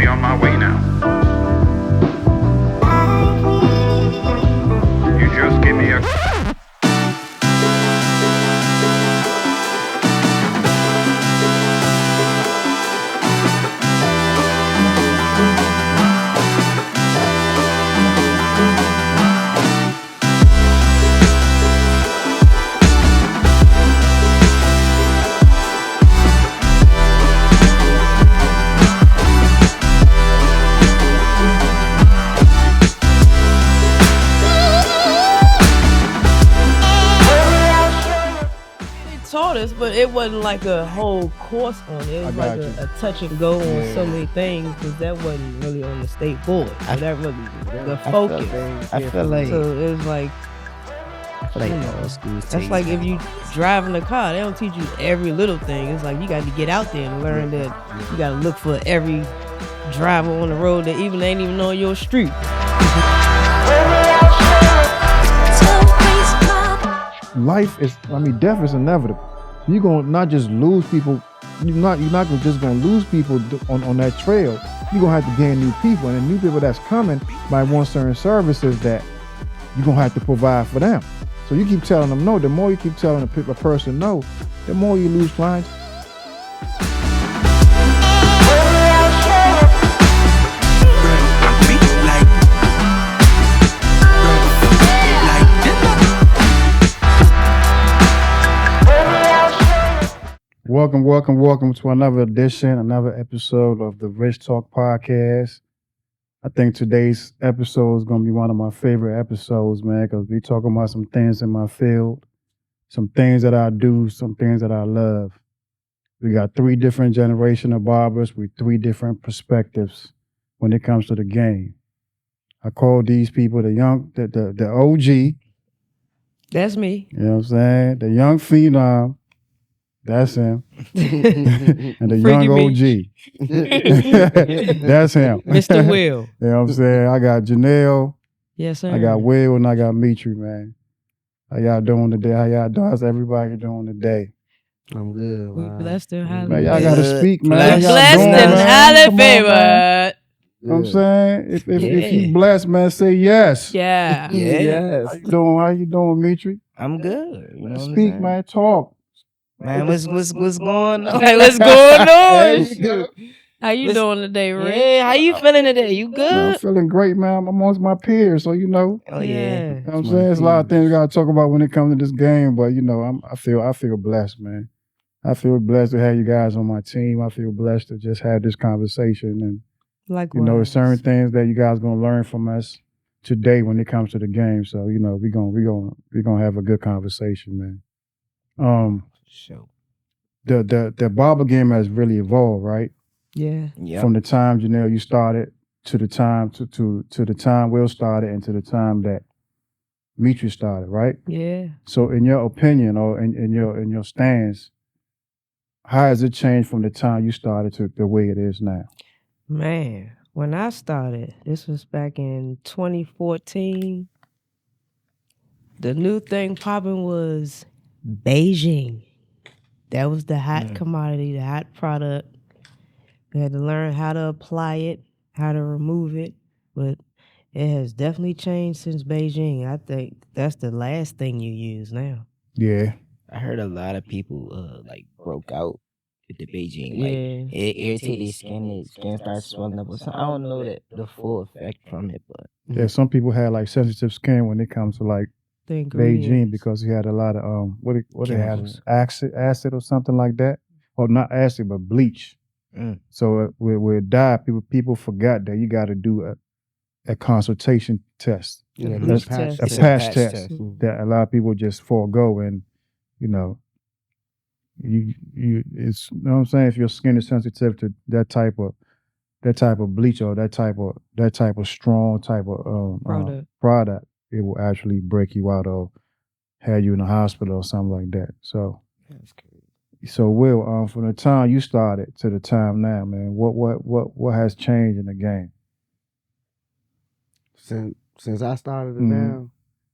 me on my way now. You just give me a... Taught us, but it wasn't like a whole course on it. It was like a touch and go on so many things because that wasn't really on the state board. So that really the focus. I feel like so it was like all schools. That's like if you driving a car, they don't teach you every little thing. It's like you got to get out there and learn that you got to look for every driver on the road that ain't even on your street. Life is, death is inevitable. You're gonna not just lose people. You're not just gonna lose people on that trail. You're gonna have to gain new people, and the new people that's coming might want certain services that you're gonna have to provide for them. So you keep telling them no. The more you keep telling a person no, the more you lose clients. Welcome to another edition, another episode of the Rich Talk Podcast. I think today's episode is going to be one of my favorite episodes, man, because we talking about some things in my field, some things that I do, some things that I love. We got 3 different generation of barbers with 3 different perspectives when it comes to the game. I call these people the OG. That's me. You know what I'm saying? The young phenom. That's him. And the young OG. That's him. Mr. Will. You know what I'm saying? I got Janelle. Yes, sir. I got Will and I got Mitri, man. How y'all doing today? How y'all doing? How's everybody doing today? I'm good, man. We blessed and highly Man, y'all gotta speak, man. blessed Y'all doing, and man? highly Come on, man. favored. You know what I'm saying? If you blessed, man, say yes. Yeah. Yes. How you doing, Mitri? I'm good. You know what I'm Speak, saying? man. Talk. Man, what's going on? Hey, what's going There on? you go. How you doing today, Rick? Hey, how you feeling today? You Man, good? I'm feeling great, man. I'm amongst my peers, so you know. Oh Yeah. yeah. You know what I'm saying? There's a lot of things we gotta talk about when it comes to this game, but you know, I feel blessed, man. I feel blessed to have you guys on my team. I feel blessed to just have this conversation, and Likewise. you know, there's certain things that you guys gonna learn from us today when it comes to the game. So you know, we're gonna have a good conversation, man. Sure. The barber game has really evolved, right? Yeah. Yeah. From the time Janelle you started to the time to the time Will started and to the time that Mitri started, right? Yeah. So in your opinion or in your stance, how has it changed from the time you started to the way it is now? Man, when I started, this was back in 2014. The new thing popping was Beijing. That was the hot commodity, the hot product. We had to learn how to apply it, how to remove it, but it has definitely changed since Beijing. I think that's the last thing you use now. Yeah. I heard a lot of people like broke out with the Beijing. Yeah. Like it irritated their skin started swelling up or something. I don't know the full effect from it, but Yeah, some people had like sensitive skin when it comes to like The Beijing ingredients. because he had a lot of what they had, Chemicals. acid or something like that, or not acid but bleach. So with dye, people forgot that you got to do a consultation test, yeah, Bleach patch test. a it's patch test Mhm. that a lot of people just forego, and you know, you it's, you know what I'm saying, if your skin is sensitive to that type of bleach or that type of strong type of product, it will actually break you out or have you in the hospital or something like that. So That's crazy. So Will, from the time you started to the time now, man, what has changed in the game? Since I started it now,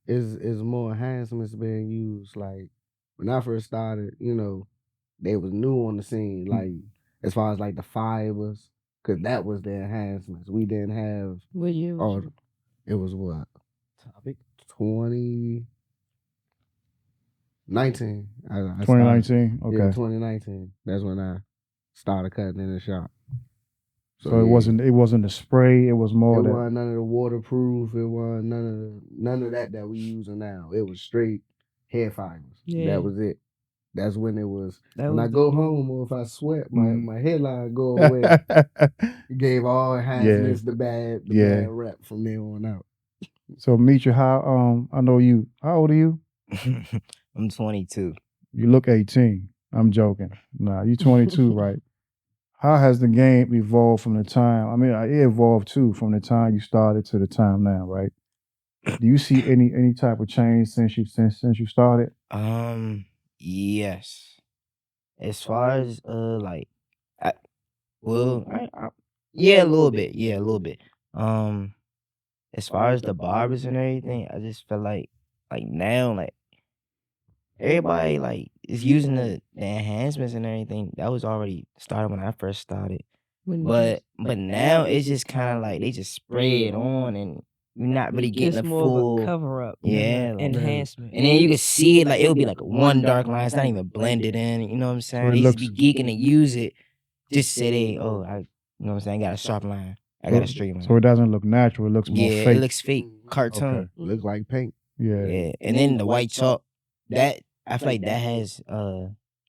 is more enhancements being used. Like when I first started, you know, they was new on the scene. Like as far as like the fibers, Cause that was the enhancements. We didn't have What year was all. it? It was what Topic. 2019. I started. 2019. Yeah, Okay. 2019. That's when I started cutting in the shop. So So it yeah, wasn't the spray. It was it more that. wasn't none of the waterproof. It wasn't none of that we using now. It was straight hair fibers. Yeah. That was it. That's when it was. That When was I the go new- home or if I sweat, Mhm. my hairline go away. It gave all Yeah. enhancements the Yeah. bad rep from there on out. So Mitra, how I know you. How old are you? I'm 22. You look 18. I'm joking. Nah, you 22, right? How has the game evolved from the time? I mean, it evolved too from the time you started to the time now, right? Do you see any type of change since you started? Yes. As far as like, I, well, yeah, a little bit. Yeah, a little bit. Um, as far as the barbers and everything, I just feel like now, like everybody like is using the enhancements and everything. That was already started when I first started. when But now it's just kind of like they just spray it on and you're not really getting it's a more of a full. cover up Yeah, than an like- enhancement. And then you can see it like it'll be like one dark line. It's not even blended in. You know what I'm saying? it They just be looks- geeking to use it. Just say they, oh, you know what I'm saying? I got a sharp line. I got a straight line. So it doesn't look natural. It looks more Yeah, fake. it looks fake, cartoon. Okay. Look like paint. Yeah. Yeah, and then the white chalk, that I feel like that has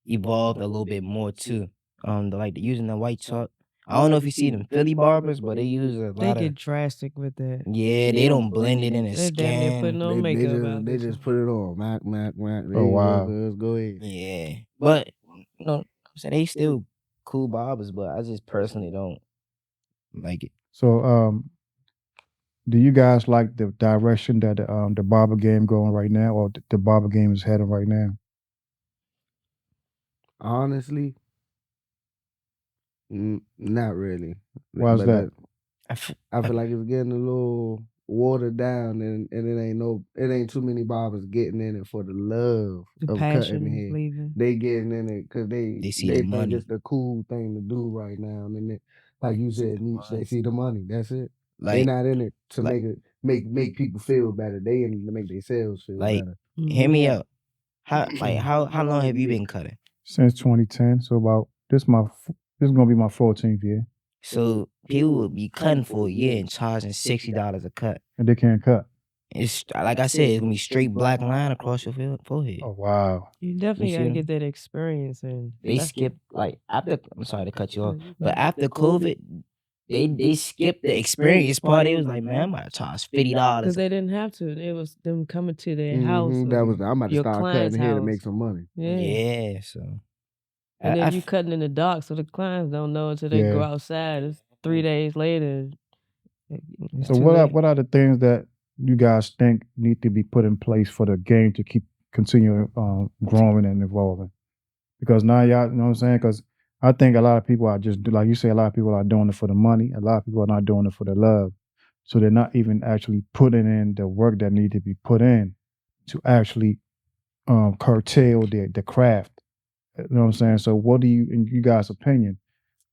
evolved a little bit more too. Using the white chalk. I don't know if you see them Philly barbers, but they use a They lot get of. drastic with that. Yeah, they don't blend it in the They're damn near putting skin. on makeup out They there. just put it on. Mac. There Oh, you wow. go, cuz. Go ahead. Yeah, but you know, I'm saying they still cool barbers, but I just personally don't like it. So do you guys like the direction that the barber game going right now, or the barber game is heading right now? Honestly, not really. Why is But that? I feel like it's getting a little watered down, and it ain't too many barbers getting in it for the love The of passion cutting is hair. leaving. They getting in it because They see they the think money. it's the cool thing to do right now, and like you said, Meech, they see the money. That's it. They Like, not in it to like- make people feel better. They in it to make themselves feel like, better. hear me out. How long have you been cutting? Since 2010. So about this is gonna be my 14th year, So people will be cutting for a year and charging $60 a cut. and they can't cut. It's like I said, it's gonna be straight black line across your forehead. Oh wow. You definitely You got to see get that experience and They skip like after. I'm sorry to cut you off, but after COVID, they skipped the experience part. It was like, man, I'm about to charge because $50. they didn't have to. It was them coming to their house. Mhm, that was I'm about to your start client's cutting hair to house. make some money. Yeah. Yeah, so And then I you cutting in the dark, so the clients don't know until they Yeah. go outside. It's 3 days later. It's So too what late. are the things that you guys think need to be put in place for the game to continue growing and evolving? Because now y'all, you know what I'm saying? Because I think a lot of people are just like you say. A lot of people are doing it for the money. A lot of people are not doing it for the love. So they're not even actually putting in the work that need to be put in to actually curtail the craft. You know what I'm saying? So what do you, in you guys' opinion,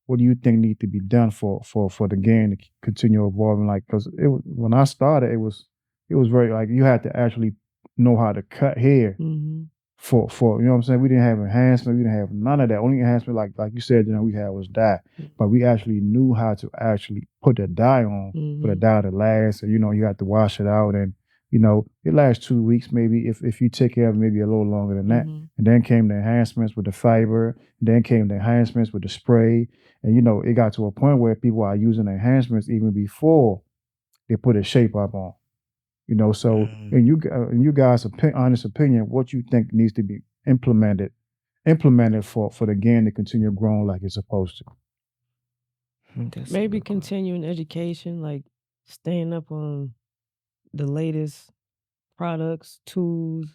what do you think need to be done for the game to continue evolving? Like, because when I started, it was very like you had to actually know how to cut hair Mm-hmm. for you know what I'm saying. We didn't have enhancement, we didn't have none of that. Only enhancement, like you said, we had was dye, but we actually knew how to actually put the dye on for the dye to last. And you have to wash it out, and it lasts 2 weeks maybe if you take care of it, maybe a little longer than that. Mm-hmm. And then came the enhancements with the fiber, and then came the enhancements with the spray, and it got to a point where people are using the enhancements even before they put a shape up on. So in you guys' honest opinion, what you think needs to be implemented for the game to continue growing like it's supposed to? Maybe continuing education, like staying up on the latest products, tools,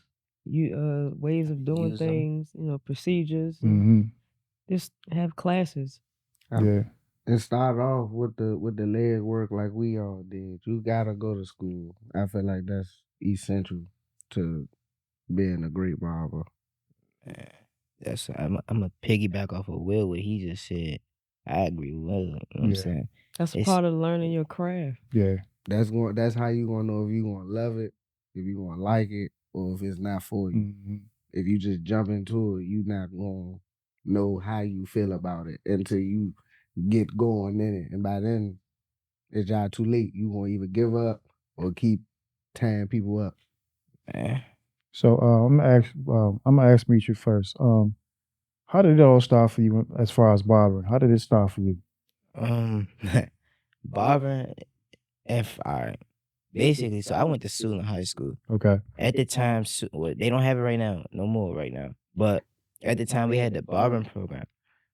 ways of doing Use 'em. things, procedures. Mm-hmm. Just have classes. Yeah. And start off with the leg work like we all did. You gotta go to school. I feel like that's essential to being a great barber. I'm a piggyback off of Will what he just said. I agree with Will. You know what I'm Yeah. saying? That's It's part of learning your craft. Yeah. That's how you gonna know if you gonna love it, if you gonna like it, or if it's not for you. Mhm. If you just jump into it, you not gonna know how you feel about it until you get going in it. And by then, it's y'all too late. You gonna either give up or keep tying people up. man. So I'm gonna ask Meet you first. How did it all start for you as far as barbering? How did it start for you? Barber, if I basically, so I went to Sula High School. Okay. At the time, well, they don't have it right now, no more right now. But at the time, we had the barbering program,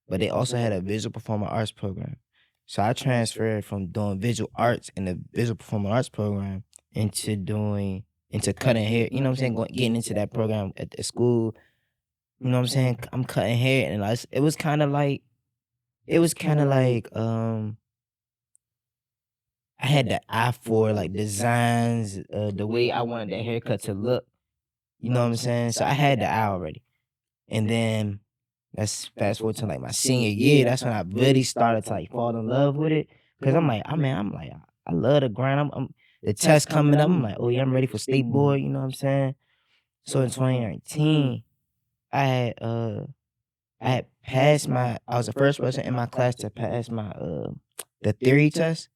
but they also had a visual performing arts program. So I transferred from doing visual arts in the visual performing arts program into cutting hair. You know what I'm saying? Getting into that program at the school. You know what I'm saying? I'm cutting hair, and it was kind of like I had the eye for like designs, the way I wanted that haircut to look. You know what I'm saying? So I had the eye already. And then let's fast forward to like my senior year. That's when I really started to like fall in love with it. Cause I'm like, I love the grind. I'm the test coming up. I'm like, oh yeah, I'm ready for state board. You know what I'm saying? So in 2019, I had I was the first person in my class to pass my the theory test.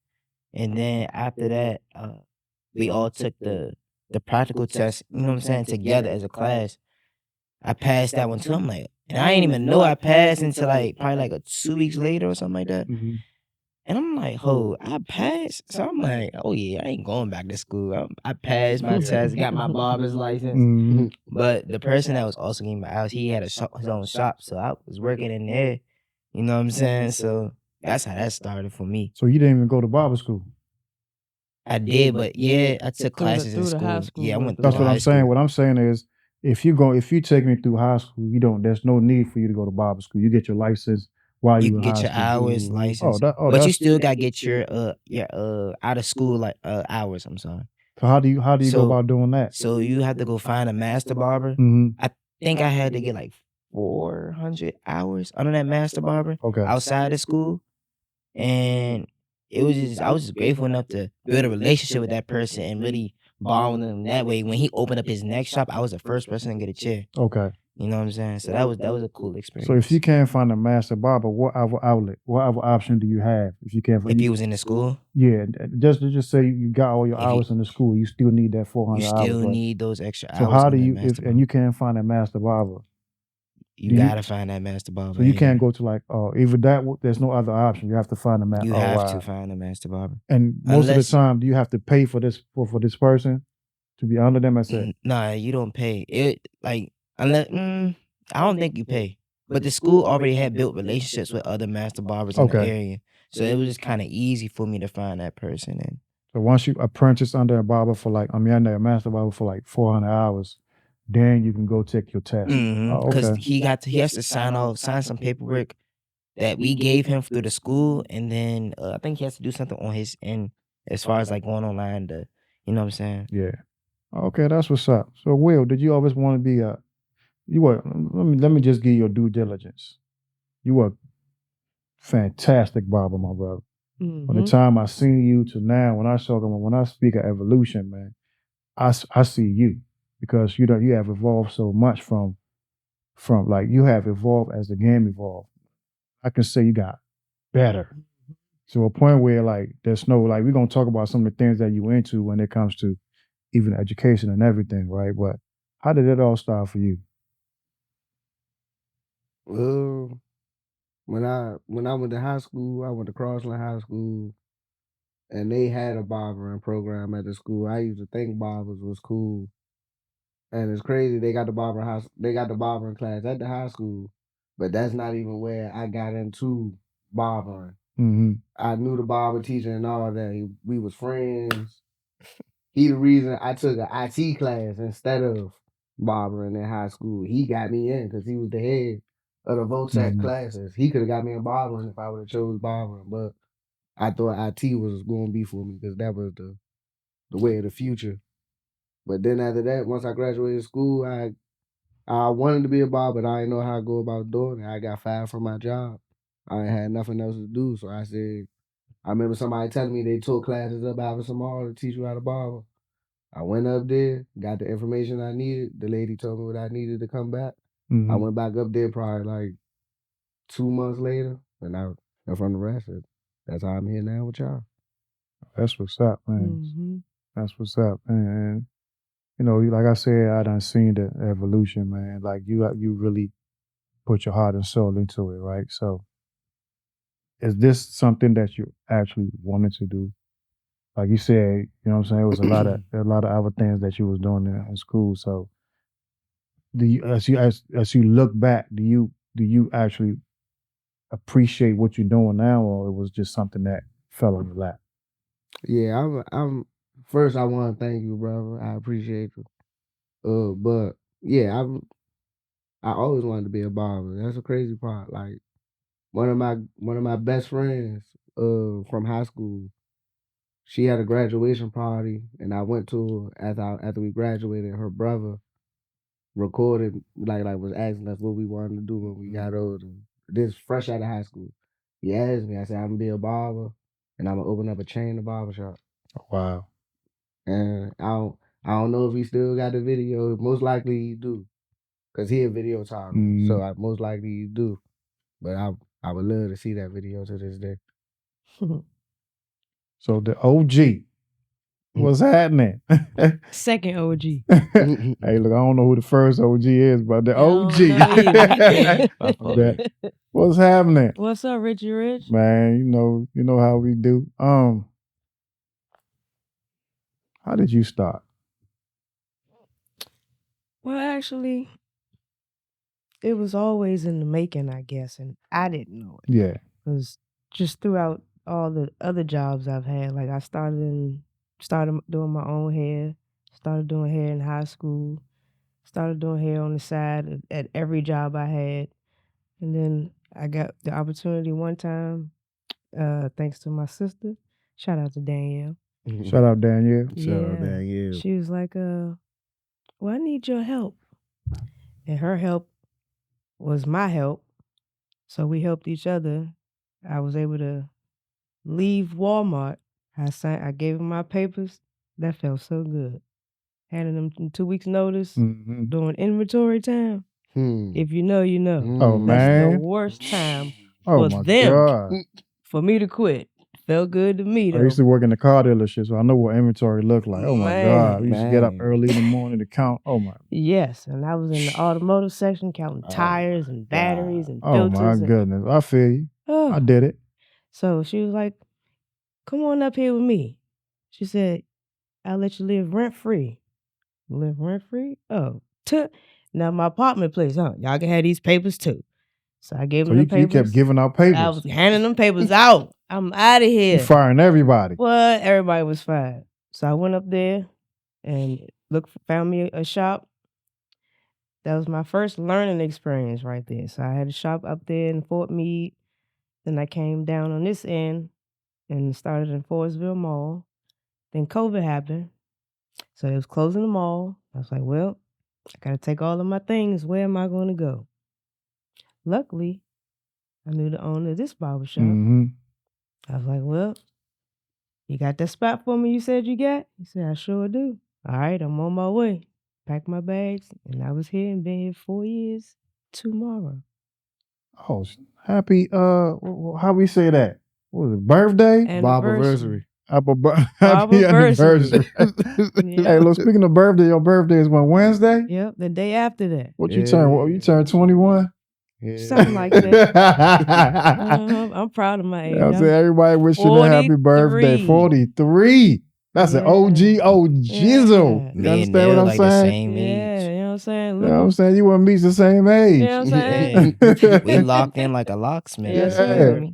And then after that, we all took the practical test, you know what I'm saying, together as a class. I passed that one too. I'm like, and I didn't even know I passed until like probably like 2 weeks later or something like that. Mm-hmm. And I'm like, oh, I passed. So I'm like, oh yeah, I ain't going back to school. I passed my test, got my barber's license. Mm-hmm. But the person that was also getting my house, he had his own shop. So I was working in there. You know what I'm saying? So that's how that started for me. So you didn't even go to barber school. I did, but yeah, I took Through the- classes in through the high school. school Yeah, I with went the through That's what high I'm saying. school. What I'm saying is, if you take me through high school, there's no need for you to go to barber school. You get your license while You you can in get high your school. hours Mhm. license, But but you that's still gotta get your out of school like hours. I'm sorry. so how do you go So about doing that? so you have to go find a master barber. Mm-hmm. I think I had to get like 400 hours under that master barber Okay. outside of school, and I was just grateful enough to build a relationship with that person and really bond with him that way. When he opened up his next shop, I was the first person to get a chair. Okay. You know what I'm saying? So that was a cool experience. So if you can't find a master barber, what other option do you have? If you can't find, if you was in the school, yeah, just say you got all your If you- hours in the school, you still need that 400 you hours. still Right? need those extra So hours how on do that you master and you can't find a master barber? You do you- gotta find that master barber. So you can't go to like either that. There's no other option. You have to find a master. You have to find a master barber. And most of Unless- the time, do you have to pay for this for this person to be under them? I said, Nah, you don't pay it. Like unless I don't think you pay. But the school already had built relationships with other master barbers in the Okay. area, so it was just kind of easy for me to find that person. And so once you apprentice under a barber for like under a master barber for like 400 hours, then you can go take your test. Oh, because okay. he has to sign some paperwork that we gave him through the school, and then I think he has to do something on his end as far as like going online to, you know what I'm saying? Yeah. Okay, that's what's up. So Will, did you always want to be you were let me just give you your due diligence. You were fantastic barber, my brother. From the Mhm. time I seen you to now, when I speak of evolution, man, I see you because you have evolved so much from like you have evolved as the game evolved. I can say you got better to a point where like there's no like we're gonna talk about some of the things that you into when it comes to even education and everything, right? But how did it all start for you? Well, when I went to high school, I went to Crossland High School, and they had a barbering program at the school. I used to think barbers was cool, and it's crazy they got the barbering class at the high school, but that's not even where I got into barbering. Mm-hmm. I knew the barber teacher and all that. We was friends. He the reason I took an IT class instead of barbering in high school. He got me in because he was the head of the VOTAC Mhm. classes. He could have got me in barbering if I would have chose barbering, but I thought IT was going to be for me because that was the way of the future. But then after that, once I graduated school, I wanted to be a barber, but I didn't know how to go about doing it. I got fired from my job. I had nothing else to do, so I said, I remember somebody telling me they took classes up out of tomorrow to teach you how to barber. I went up there, got the information I needed. The lady told me what I needed to come back. I went back up there probably like 2 months later, and from the rest, that's how I'm here now with y'all. That's what's up, man. Mm-hmm. That's what's up, man. You know, like I said, I done seen the evolution, man. Like you really put your heart and soul into it, right? So, is this something that you actually wanted to do? Like you said, you know what I'm saying? It was a lot of other things that you was doing in school. So, do you, as you look back, do you actually appreciate what you're doing now, or it was just something that fell on your lap? Yeah, I'm first I want to thank you, brother. I appreciate you. But yeah, I always wanted to be a barber. That's the crazy part. Like one of my best friends from high school, she had a graduation party and I went to her after we graduated. Her brother recorded like was asking us what we wanted to do when we got older. This fresh out of high school. He asked me, I said, I'm gonna be a barber and I'm gonna open up a chain of barbershop. Wow. And I don't know if he still got the video. Most likely he do. Cause he a video talker. So most likely he do. But I would love to see that video to this day. So the OG, what's happening? Second OG. Hey, look, I don't know who the first OG is, but the I don't OG. know either. What's happening? What's up, Richie Rich? Man, you know how we do. How did you start? Well, actually, it was always in the making, I guess, and I didn't know it. Yeah. Because just throughout all the other jobs I've had, like I started doing my own hair, started doing hair in high school, started doing hair on the side at every job I had. And then I got the opportunity one time, thanks to my sister. Shout out to Danielle. Shout out Danielle. Shout out Danielle. She was like, well, I need your help. And her help was my help. So we helped each other. I was able to leave Walmart. I gave him my papers. That felt so good. Handing them in 2 weeks' notice, doing inventory time. If you know, you know. Oh, That's man. the worst time Oh, for my them. God. For me to quit. Felt good to me, though. I used to work in the car dealership, so I know what inventory looked like. Oh, my God. We used to get up early in the morning to count. Oh, my. Yes, and I was in the automotive section counting tires and batteries and Oh, my filters. goodness. I feel you. I did it. So she was like, come on up here with me. She said, I'll let you live rent-free. Live rent-free? Oh, now my apartment place, huh? Y'all can have these papers too. So I gave them the papers. You kept giving out papers. I was handing them papers out. I'm out of here. You firing everybody. Well, everybody was fired. So I went up there and found me a shop. That was my first learning experience right there. So I had a shop up there in Fort Meade. Then I came down on this end and started in Forestville Mall. Then COVID happened. So it was closing the mall. I was like, well, I got to take all of my things. Where am I going to go? Luckily, I knew the owner of this barbershop. I was like, well, you got that spot for me you said you got? He said, I sure do. All right, I'm on my way. Packed my bags, and I was here and been here 4 years tomorrow. Oh, happy, how we say that? What was it, birthday? Barbersary. Happy anniversary. Hey, look, speaking of birthday, your birthday is when, Wednesday? Yep, the day after that. What you turn? What, you turned 21? Yeah. Something like that. I'm proud of my age. I said everybody wishing a happy birthday. 43. That's an OG jizzle. You understand what I'm like saying? The same age. Yeah, you know what I'm saying? You know what I'm saying? You and me's the same age. You know what I'm saying? We locked in like a locksmith. Yes, sir.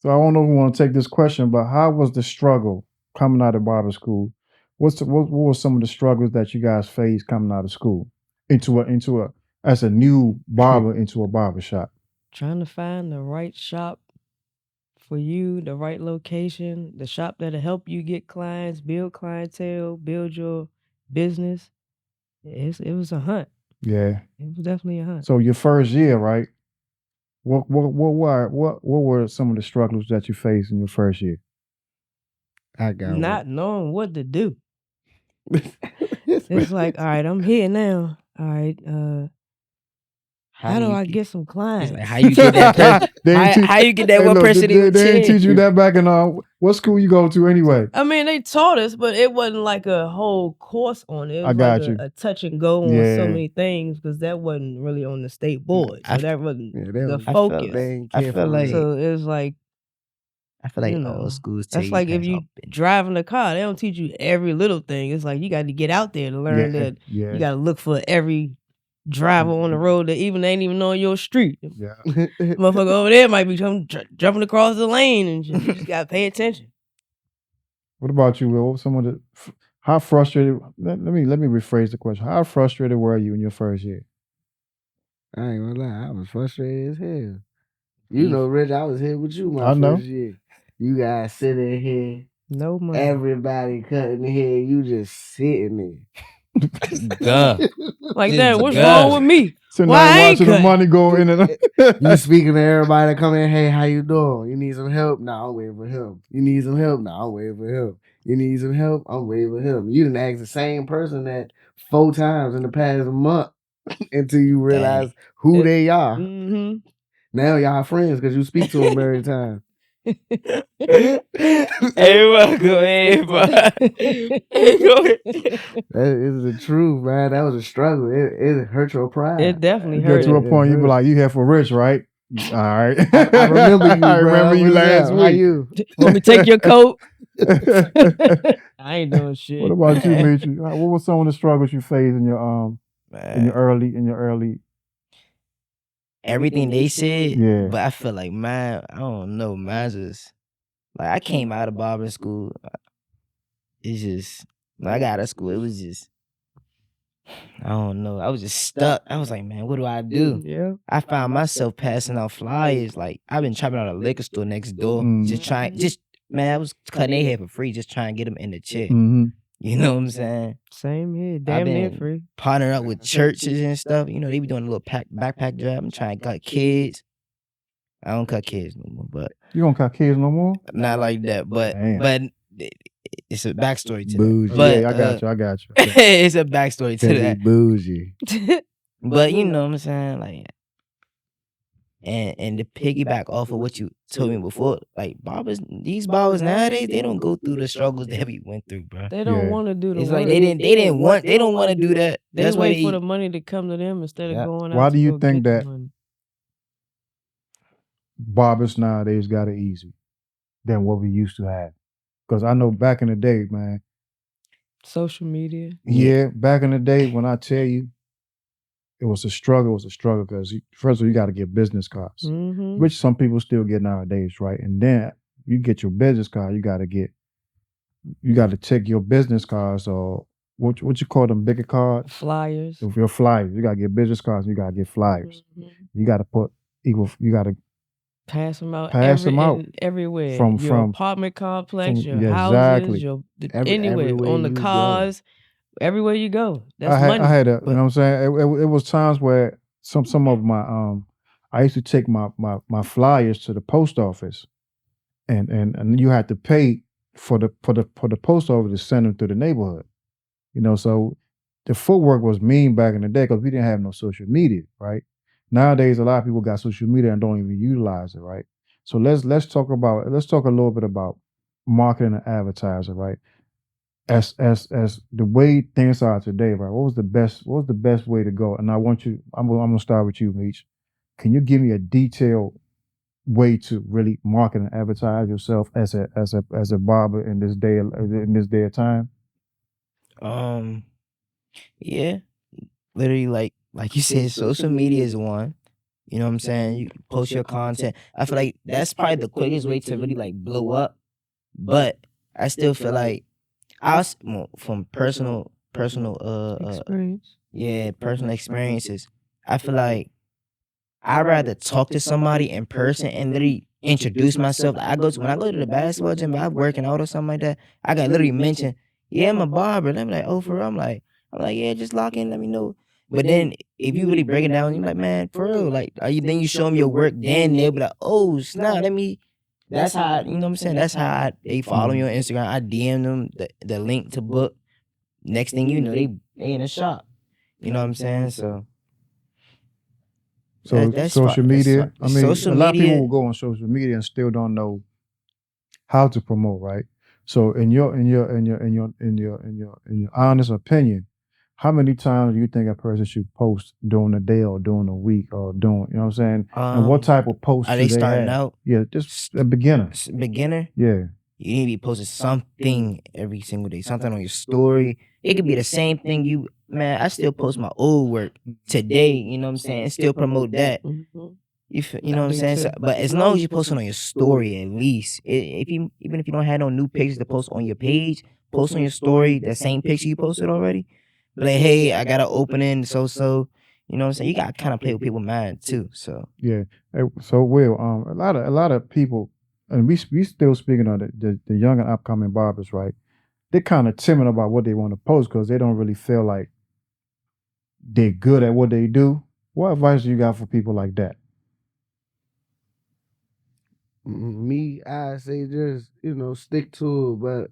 So I don't know who want to take this question, but how was the struggle coming out of barber school? What were some of the struggles that you guys faced coming out of school as a new barber into a barber shop? Trying to find the right shop for you, the right location, the shop that'll help you get clients, build clientele, build your business. It was a hunt. Yeah. It was definitely a hunt. So your first year, right? What were some of the struggles that you faced in your first year? I got Not knowing what to do. one. It's like, all right, I'm here now. All right, how do I get some It's clients? like how you get that person? They ain't how you get that Hey, one look, person to even they ain't check? teach you that back in what school you go to anyway? I mean, they taught us, but it wasn't like a whole course on it. It I was got like you. a touch and go on Yeah. so many things because that wasn't really on the state board. So that wasn't Yeah, they the don't- focus. They ain't I care feel for like real. So it was like, I feel like you know, all schools tell that's you like if pass you off business. driving a car, they don't teach you every little thing. It's like you got to get out there to learn that Yeah. you got to look for every driver on the road that even ain't even on your street. Yeah. Motherfucker over there might be jumping across the lane and shit. You just got to pay attention. What about you, Will? What was some of the how frustrated? Let me rephrase the question. How frustrated were you in your first year? I ain't gonna lie, I was frustrated as hell. You know, Rich, I was here with you my I know. first year. You guys sitting here, No money. everybody cutting hair, you just sitting there. Duh. Like Just that, what's God. wrong with me? So Why now I ain't watching the cutting? money go in and You speaking to everybody that come in, hey, how you doing? You need some help? Nah, I'm waiting for him. You need some help? Nah, I'm waiting for him. You need some help? I'm waiting for him. You didn't ask the same person that 4 times in the past month until you realize who they are. Mm-hmm. Now y'all friends because you speak to them every time. Hey, welcome, everybody. That is the truth, man. That was a struggle. It hurt your pride. It definitely you hurt. get to a It point you be hurt. like, you here for Rich, right? All right. I remember you, I bro. remember you What's last up? How week. you? Want me to take your coat? What I ain't doing shit. about you, Mitchie? What were some of the struggles you faced in your Man, early? everything they said, Yeah. but I feel like mine, I don't know, mine's just like I came out of barber school. It's just when I got out of school, it was just I don't know. I was just stuck. I was like, man, what do I do? Yeah. I found myself passing out flyers. Like I've been chopping out a liquor store next door, Mm. just man, I was cutting their hair for free, just trying to get them in the chair. Mm-hmm. You know what I'm saying? Same here. Damn near been- free. Partnering up with churches and stuff. You know, they be doing a little backpack drive. I'm trying to cut kids. I don't cut kids no more, but You don't cut kids no more? not like that. But Damn. it's a backstory to Bougie. that. But Yeah, I got you. it's a backstory to Cause he that. bougie. But you know what I'm saying, like, and to piggyback off of what you told me before, like these barbers nowadays, they don't go through the struggles that we went through, bro. They don't Yeah. want to do the It's work. like they don't want to do that. They That's why wait for the money to come to them instead of Yep. going out. Why to do you go think get the that- money. Barbers nowadays got it easy than what we used to have. Because I know back in the day, man. Social media. Yeah, back in the day when I tell you, it was a struggle. Because first of all, you got to get business cards, Mm-hmm. which some people still get nowadays, right? And then you get your business card, you got to take your business cards or what you call them, bigger cards, Flyers. if your flyers. You got to get business cards. You got to get flyers. Mhm. You got to put equal. You got to Pass them out. Pass 'em out. Everywhere. From- your from- apartment complex, from- your yeah, houses, exactly. anywhere everywhere on the you go. cars, everywhere you go. That's I money. had a, you know what I'm saying? It was times where some of my I used to take my flyers to the post office, and you had to pay for the post office to send them through the neighborhood. You know, so the footwork was mean back in the day because we didn't have no social media, right? Nowadays, a lot of people got social media and don't even utilize it, right? So let's talk a little bit about marketing and advertising, right? As the way things are today, right? What was the best way to go? And I'm gonna start with you, Meech. Can you give me a detailed way to really market and advertise yourself as a barber in this day of time? Yeah, literally, like you said, social media is one. You know what I'm saying? You post your content. I feel like that's probably the quickest way to really like blow up. But I still feel like from personal Experience. personal experiences. I feel like I'd rather talk to somebody in person and literally introduce myself. Like when I go to the basketball gym, I'm working out or something like that. I got literally mention, yeah, I'm a barber. And I'm like, oh, for real? I'm like, yeah, just lock in. Let me know. But then if you really break it down, you're like, man, for real, like, then you show them your work, then they'll be like, oh snap, that's how you know what I'm saying. That's how they follow me on Instagram. I DM them the link to book. Next thing you know, they in the shop. You know what I'm saying? So So that's social media. I mean, social a lot of people media. will go on social media and still don't know how to promote, right? So in your honest opinion, how many times do you think a person should post during the day or during the week or during, you know what I'm saying? And what type of posts Are do they they starting have? out? Yeah, just a beginner. Beginner? Yeah. You need to be posting something every single day, something on your story. It could be the same thing I still post my old work today, you know what I'm saying, and still promote that. Mhm. You know what I'm saying? So, but as long as you're posting on your story, at least, even if you don't have no new pictures to post on your page, post on your story that same picture you posted already. Be like, hey, I got an opening, so. You know what I'm saying? You got to kind of play with people's mind too. So Yeah. So Will, a lot of people, and we still speaking on the young and upcoming barbers, right? They're kind of timid about what they want to post because they don't really feel like they're good at what they do. What advice do you got for people like that? Me, I say just stick to it. But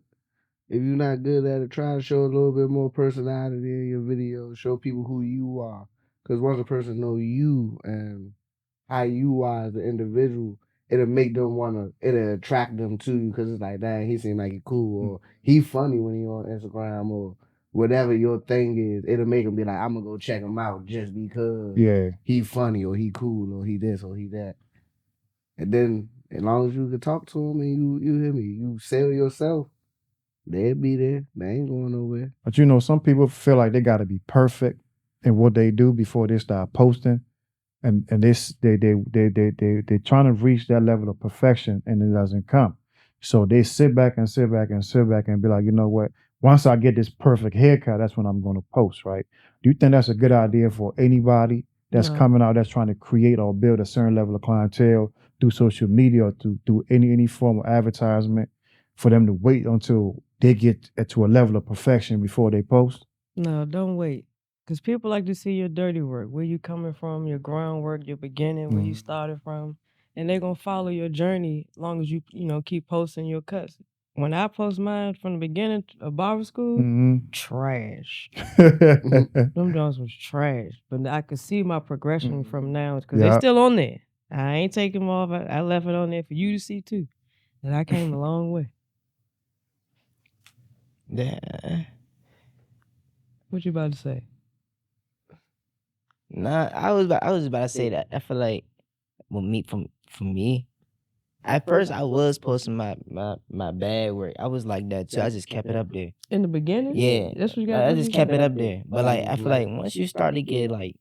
if you're not good at it, try to show a little bit more personality in your video. Show people who you are. Because once a person know you and how you are as an individual, it'll make them it'll attract them to you because it's like, dang, he seem like he cool, or he funny when he on Instagram, or whatever your thing is. It'll make them be like, I'm gonna go check him out just because Yeah. he funny, or he cool, or he this, or he that. And then as long as you can talk to him and you hear me, you sell yourself, they'll be there. They ain't going nowhere. But some people feel like they got to be perfect in what they do before they start posting, and this they trying to reach that level of perfection, and it doesn't come. So they sit back and sit back and sit back and be like, you know what? Once I get this perfect haircut, that's when I'm going to post, right? Do you think that's a good idea for anybody that's No. coming out that's trying to create or build a certain level of clientele through social media or through any form of advertisement, for them to wait until they get to a level of perfection before they post? No, don't wait. Because people like to see your dirty work, where you coming from, your groundwork, your beginning, where you started from. And they're going to follow your journey as long as you keep posting your cuts. When I post mine from the beginning of barber school, trash. Them joints was trash. But I could see my progression from now because they still on there. I ain't taking them off. I left it on there for you to see too. And I came a long way. yeah. What you about to say? Nah, I was about to say that. I feel like for me, at first I was posting my bad work. I was like that too. I just kept it up there. In the beginning? Yeah, That's what you got. I just kept it up there. But like I feel like once you start to get like,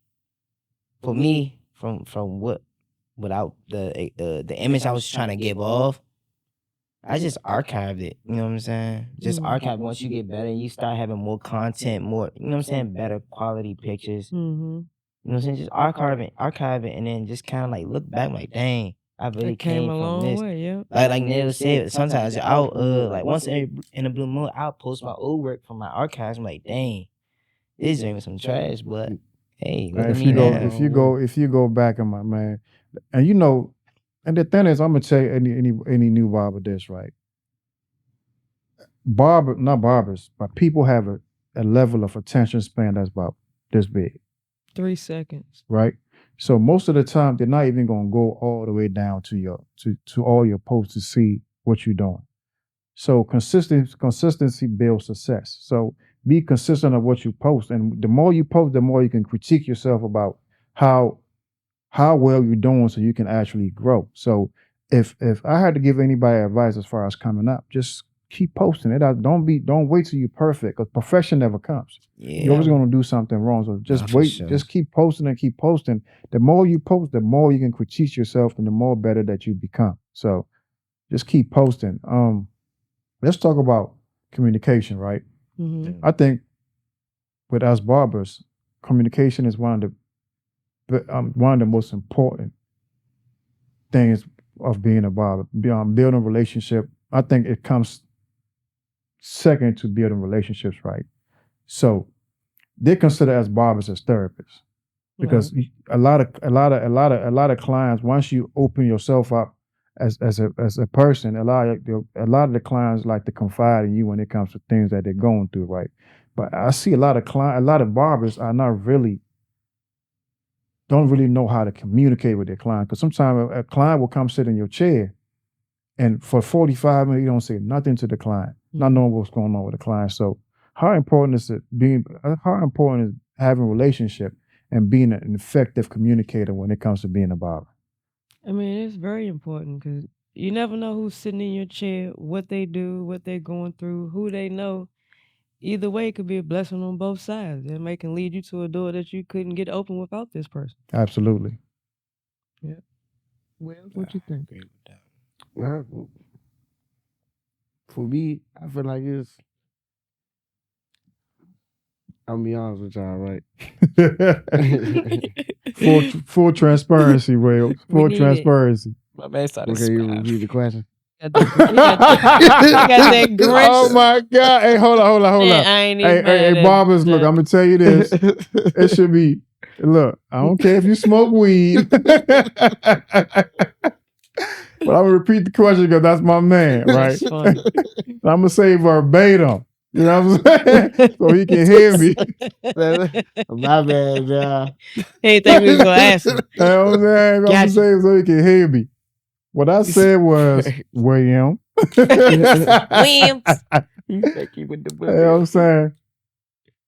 for me, from without the image I was trying to give off, I just archived it. You know what I'm saying? Just archive. Once you get better, you start having more content, more, you know what I'm saying, better quality pictures. Mm-hmm. You know what I'm saying? Just archive it, and then just kind of like look back, like, dang, I really came a from long this. way, yeah. Like Neil said, sometimes I'll like once in a blue moon, I'll post my old work from my archives. I'm like, dang, this ain't some trash, but hey, look at me now. If you go back in my man, and and the thing is, I'm gonna tell you any new barber this, right? Not barbers, but people have a level of attention span that's about this big, 3 seconds. right? So most of the time, they're not even gonna go all the way down to all your posts to see what you're doing. So consistency builds success. So be consistent of what you post, and the more you post, the more you can critique yourself about how well you're doing, so you can actually grow. So if I had to give anybody advice as far as coming up, just keep posting it. Don't wait till you're perfect, because perfection never comes. You're always going to do something wrong. So just wait, just keep posting and keep posting. The more you post, the more you can critique yourself, and the more better that you become. So just keep posting. Let's talk about communication, right? Mm-hmm. I think with us barbers, communication is one of the most important things of being a barber. Building a relationship, I think it comes second to building relationships, right? So they consider us barbers as therapists because Right. a lot of clients, once you open yourself up as a person, a lot of the clients like to confide in you when it comes to things that they're going through, right? But I see a lot of barbers are not really don't really know how to communicate with their client, because sometimes a client will come sit in your chair and for 45 minutes you don't say nothing to the client, not knowing what's going on with the client. So how important is having a relationship and being an effective communicator when it comes to being a barber? I mean, it's very important because you never know who's sitting in your chair, what they do, what they're going through, who they know. Either way, it could be a blessing on both sides. It may can lead you to a door that you couldn't get open without this person. Absolutely. Yeah. Well, what you think? Agree with that. Well, for me, I feel like it's. I'm gonna be honest with y'all, right? full transparency, Wales. We Full need it. transparency. My man started Okay, you smiling. repeat the question. Got that Grinch. Oh my God! Hey, hold on. Man, I ain't even Hey, mad at barbers, look, that. I'm gonna tell you this. It should be. Look, I don't care if you smoke weed, but I'm gonna repeat the question because that's my man, right? That's funny. I'm gonna say verbatim. You know what I'm saying? So he can hear me. My bad, y'all. He ain't think we was gonna ask him. You know what I'm saying? I'm gonna Gotcha. say it so he can hear me. What I said was William. Williams. He's picky with the You know what I'm saying?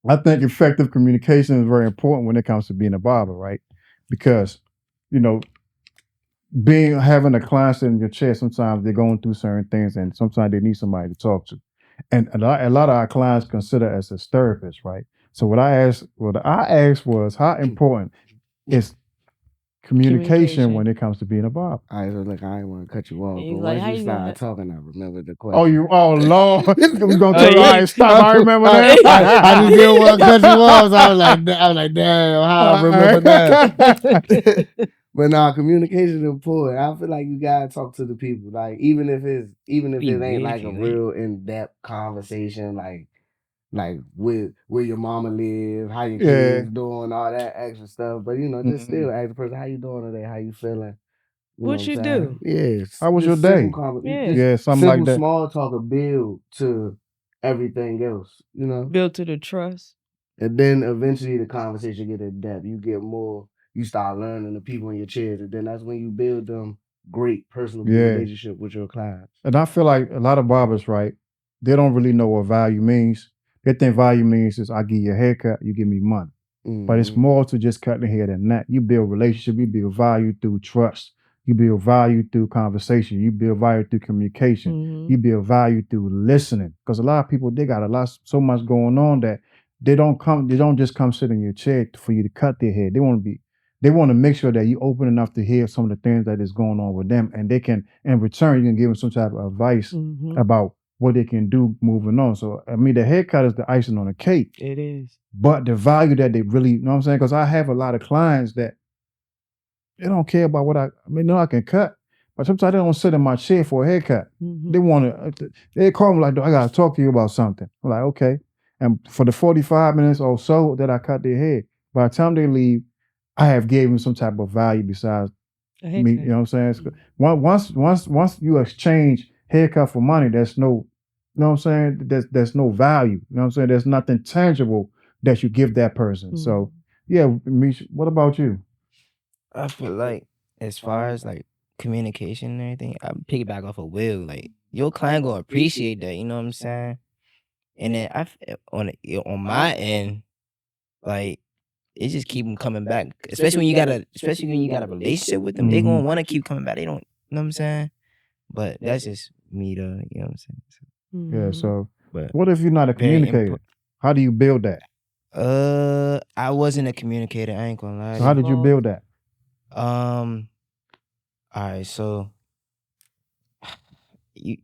I think effective communication is very important when it comes to being a barber, right? Because, you know, having a client sitting in your chair, sometimes they're going through certain things and sometimes they need somebody to talk to. And a lot of our clients consider us as therapists, right? So what I asked was how important is communication when it comes to being a barber? All right, so look, I ain't want to cut you off, And but he's like, once how you you gonna start ha- talking, I remember the question. Oh Lord, we're gonna Oh, tell you, yeah. all right, stop. I remember that. I just didn't want to cut you off, so I was like, damn, how I remember that. But nah, communication is important. I feel like you gotta talk to the people, like even if it ain't like a real in depth conversation, like where your mama live, how your Yeah. kids doing, all that extra stuff. But just still ask the person, how you doing today, how you feeling. What you I'm do? saying? Yeah. How was your just day? Yeah. just Yeah, something simple like that. small talk will build to everything else, Built to the trust. And then eventually the conversation get in depth. You get more, you start learning the people in your chairs, and then that's when you build them great personal Yeah. relationship with your clients. And I feel like a lot of barbers, right? They don't really know what value means. They think value means is I give you a haircut, you give me money. But it's more to just cutting hair than that. You build relationship, you build value through trust. You build value through conversation. You build value through communication. Mhm. You build value through listening. Because a lot of people, they got so much going on that they don't just come sit in your chair for you to cut their hair. They want to make sure that you open enough to hear some of the things that is going on with them, and they can, in return, you can give them some type of advice Mhm. about what they can do moving on. So I mean, the haircut is the icing on the cake. It is. But the value that they really, you know what I'm saying? Because I have a lot of clients that they don't care about what I I can cut, but sometimes they don't sit in my chair for a haircut. Mhm. They want to, they call me like, I got to talk to you about something. I'm like, okay. And for the 45 minutes or so that I cut their hair, by the time they leave, I have gave them some type of value besides A me, you haircut. know what I'm saying? Once you exchange haircut for money, there's no, you know what I'm saying? There's no value. You know what I'm saying? There's nothing tangible that you give that person. So yeah, Mish, what about you? I feel like as far as like communication and everything, I'm piggyback off of Will. Like your client gonna appreciate that, you know what I'm saying? And then on my end, like it just keep them coming back. Especially when you got a relationship with them, they gonna want to keep coming back. They don't, you know what I'm saying? But that's just me though, you know what I'm saying? So, Yeah. So but what if you're not a very communicator? How do you build that? I wasn't a communicator. I ain't gonna lie. So how did you build that? All right, so you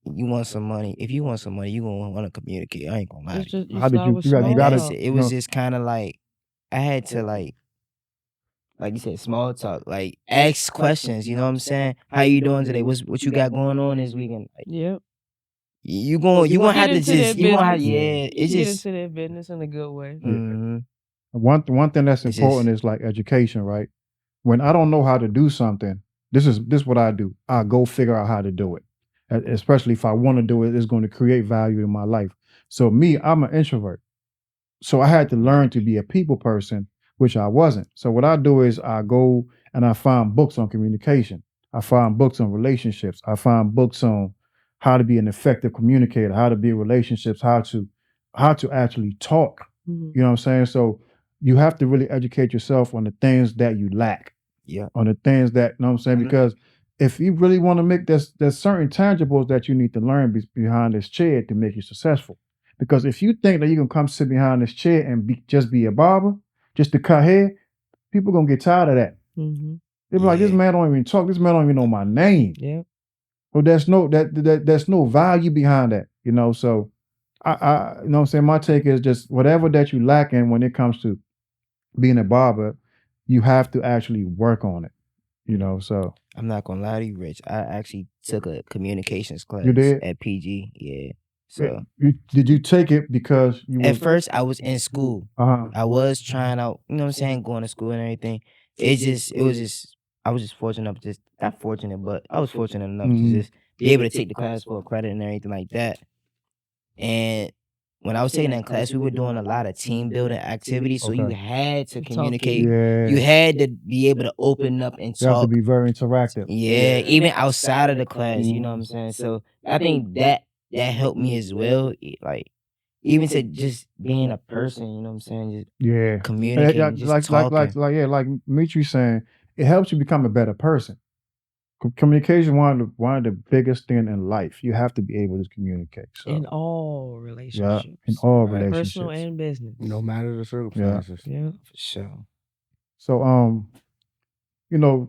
want some money. If you want some money, you gonna want to communicate. I ain't gonna lie. It's just, How did start you? with You got. You small got That's talk. it. It was just kind of like I had to like you said, small talk. Like ask questions. You know what I'm saying? How you doing today? What you got going on this weekend? Like, Yep. you gonna have to into their just you gonna have, business. yeah. It's Get just into their business in a good way. mhm. One thing that's It's important just is like education, right? When I don't know how to do something, this what I do. I go figure out how to do it. Especially if I want to do it, it's going to create value in my life. So me, I'm an introvert. So I had to learn to be a people person, which I wasn't. So what I do is I go and I find books on communication. I find books on relationships. I find books on how to be an effective communicator, how to be in relationships, how to actually talk. Mhm. You know what I'm saying? So you have to really educate yourself on the things that you lack, yeah. on the things that, you know what I'm saying? And Because if you really want to make there's certain tangibles that you need to learn behind this chair to make you successful. Because if you think that you can come sit behind this chair and just be a barber, just to cut hair, people gonna get tired of that. Mm-hmm. They be like, this Yeah. man don't even talk. This man don't even know my name. Yeah. Well, there's no value behind that, you know. So I you know what I'm saying, my take is just whatever that you lack in when it comes to being a barber, you have to actually work on it, you know. So I'm not gonna lie to you, Rich. I actually took a communications you class did. at PG. Yeah. So Did you take it because you at was first I was in school. uh-huh. I was trying out, you know what I'm saying, going to school and everything. It was just I was just fortunate enough, just not fortunate, but I was fortunate enough to Mhm. just be able to take the class for a credit and everything like that. And when I was taking that class, we were doing a lot of team building activities. So you Okay. had to Talk. communicate. Yeah. You had to be able to open up and You have to talk. be very interactive. Yeah, even outside of the class, you know what Mhm. I'm saying? So I think that helped me as well. Like even to just being a person, you know what I'm saying? Just Yeah. Yeah, communicating, just talking. yeah, like Mitri saying, it helps you become a better person. Communication one of the biggest thing in life. You have to be able to communicate. So In all yeah, in relationships, all Right. personal relationships. and business. no matter the Yeah. circumstances. Yeah. For sure. So you know,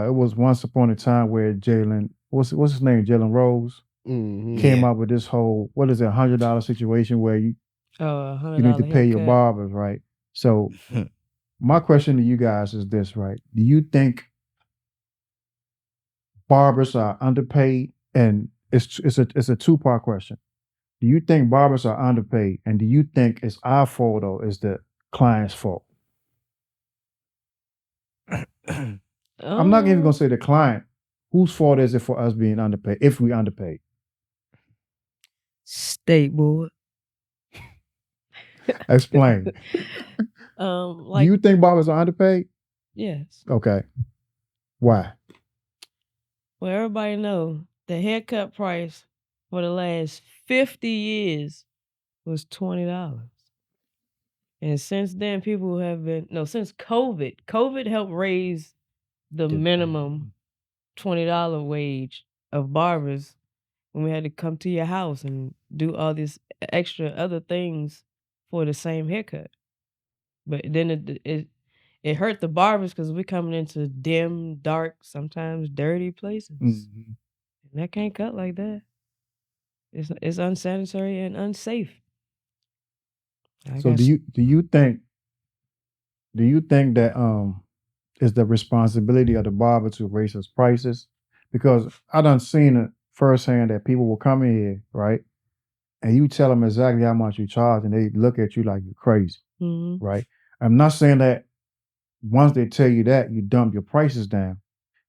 it was once upon a time where Jalen, what's his name, Jalen Rose, Mm-hmm. came Yeah. up with this whole what is it, $100 situation where you $100 need to pay your haircut. barbers, right? So my question to you guys is this, right? Do you think barbers are underpaid? And it's a two-part question. Do you think barbers are underpaid? And do you think it's our fault or is the client's fault? I'm not even gonna say the client. Whose fault is it for us being underpaid if we underpaid? State board. Explain. Do Like you think barbers are underpaid? yes. Okay. Why? Well, everybody know the haircut price for the last 50 years was $20. And since then, people have been since COVID helped raise the minimum $20 wage of barbers when we had to come to your house and do all these extra other things for the same haircut. But then it hurt the barbers because we're coming into dim, dark, sometimes dirty places, Mhm. and that can't cut like that. It's unsanitary and unsafe. I So got do you think that is the responsibility of the barber to raise his prices? Because I done seen it firsthand that people will come in here, right? And you tell them exactly how much you charge, and they look at you like you're crazy, hmm right? I'm not saying that once they tell you that, you dump your prices down.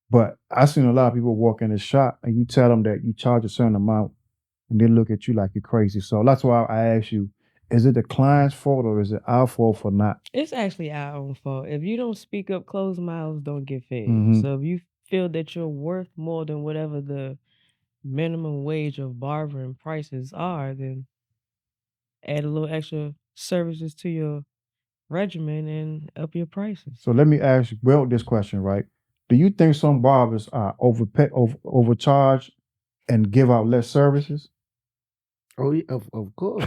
But I seen a lot of people walk in the shop and you tell them that you charge a certain amount and they look at you like you're crazy. So that's why I ask you, is it the client's fault or is it our fault for not? It's actually our own fault. If you don't speak up, closed mouths don't get fed. Hmm. So if you feel that you're worth more than whatever the minimum wage of barbering prices are, then add a little extra services to your regimen and up your prices. So let me ask Will this question, right? Do you think some barbers are overcharged and give out less services? Oh yeah, of course.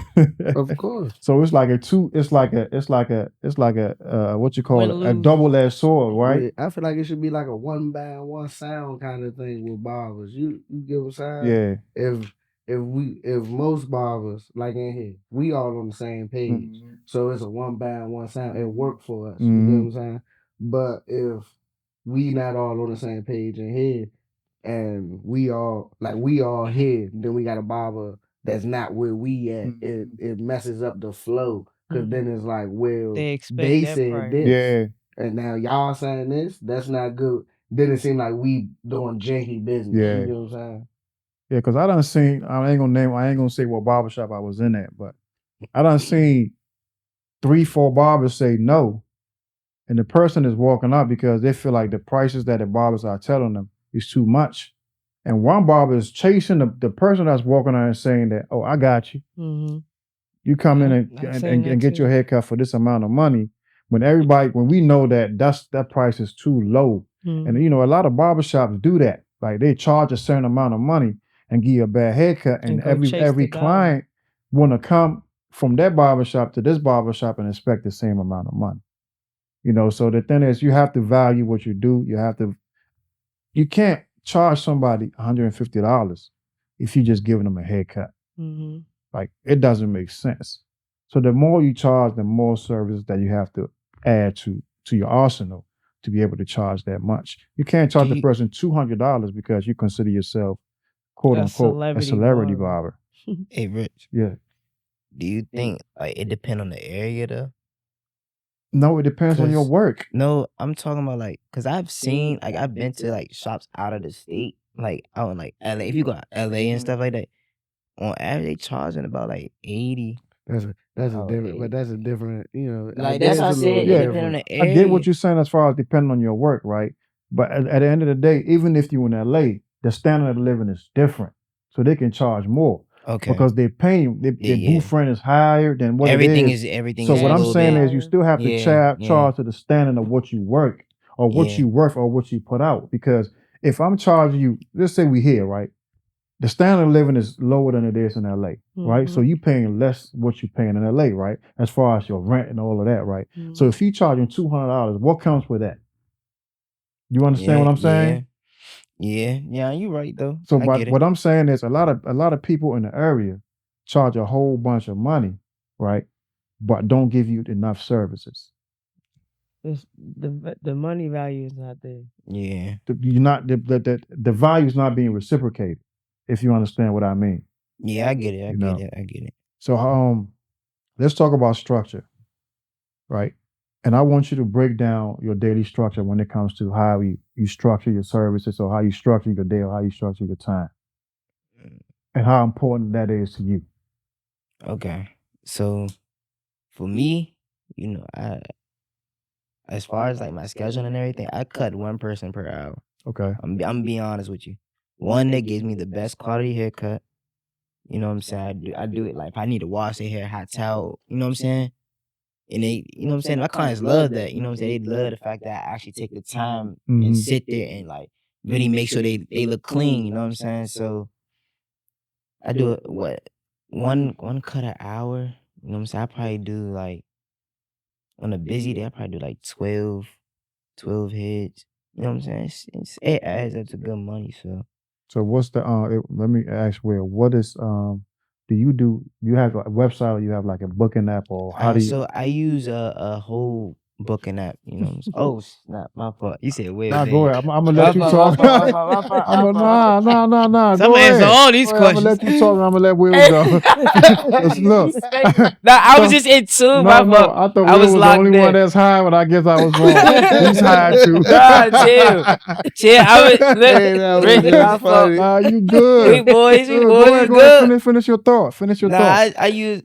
Of course. So it's like a two. It's like a what you call Win it, a lose. double-edged sword, right? Yeah, I feel like it should be like a one band, one sound kind of thing with barbers. You get what I'm saying? Yeah. If most barbers like in here, we all on the same page. Mm-hmm. So it's a one band, one sound. It worked for us. You get what Mm-hmm. I'm saying? But if we not all on the same page in here and we all here, then we got a barber that's not where we at, it messes up the flow. Cause then it's like, well, They expect they that said price. this, Yeah, and now y'all saying this. That's not good. Then it seem like we doing janky business. Yeah. You know what I'm saying? yeah. Because I done seen. I ain't gonna say what barbershop I was in at, but I done seen 3, 4 barbers say no, and the person is walking out because they feel like the prices that the barbers are telling them is too much. And one barber is chasing the person that's walking out and saying that, oh, I got you. Mm-hmm. You come in I've seen that and get too. your haircut for this amount of money. When we know that that price is too low. Mm-hmm. And a lot of barbershops do that. Like they charge a certain amount of money and give you a bad haircut. And go chase every the dollar. client wanna come from that barbershop to this barbershop and expect the same amount of money. So the thing is you have to value what you do. You can't charge somebody $150 if you just giving them a haircut. Mm-hmm. Like it doesn't make sense. So the more you charge, the more services that you have to add to your arsenal to be able to charge that much. You can't charge the person $200 because you consider yourself quote unquote a celebrity barber. Hey, Rich, Yeah. do you think like it depends on the area though? No, it depends on your 'Cause- work. No, I'm talking about like, cause I've been to like shops out of the state, like out in like LA. If you go to LA and stuff like that, on average they charging about like 80. That's a Oh, different, yeah. but that's a different, Like that's how I a said little it Yeah. depends on different. the I area. get what you're saying as far as depending on your work, right? But at the end of the day, even if you're in LA, the standard of living is different. So they can charge more. Okay. Because they're paying, their Yeah. booth rent is higher than what everything it is. everything So is what a I'm little saying bit. is you still have to Yeah, charge to the standard of what you work or what Yeah. you worth or what you put out. Because if I'm charging you, let's say we here, right? The standard of living is lower than it is in LA, right? So Mhm. you paying less what you paying in LA, right? As far as your rent and all of that, right? So Mhm. if you charging $200, what comes with that? You understand Yeah, what I'm saying? Yeah, you're right though. So, I but get it. what I'm saying is a lot of people in the area charge a whole bunch of money, right? But don't give you enough services. It's the money value is not there. Yeah. You're not the value is not being reciprocated. If you understand what I mean. Yeah, I get it. I You get know. it. I get it. So let's talk about structure, right? And I want you to break down your daily structure when it comes to how you structure your services or how you structure your day or how you structure your time and how important that is to you. Okay. So for me, I as far as like my schedule and everything, I cut one person per hour. Okay. I'm being honest with you. One that gives me the best quality haircut. You know what I'm saying? I do it like if I need to wash their hair, hot towel. You know what I'm saying? And they, you know what I'm saying? My clients love that. You know what I'm saying? They love the fact that I actually take the time and Mhm. sit there and like really make sure they look clean. You know what I'm saying? So I do it one cut an hour. You know what I'm saying? I probably do like on a busy day, I probably do like 12 heads. You know what I'm saying? It adds up to good money. So what's the let me ask Will, what is do you have a website or you have like a booking app or how do you so I use a whole booking app. You know what I'm saying? Oh snap, my fault. You said well. Nah, go ahead. I'm gonna My let you fault, talk. my fault, my fault, I'm my gonna fault. nah. So I'm Go gonna answer ahead. all these Go ahead, I'm gonna questions. let you talk and I'm gonna let Will go. Let's look. Nah, I was just in tune. My No, fault. I thought I Will was was the only locked one in. that's high, but I guess I was wrong. He's high too. Nah, chill. I was Hey, that was Rich, just my fault. funny. Nah, you good. We boys, Go ahead, good. finish your thought. Finish your Nah, thought. I use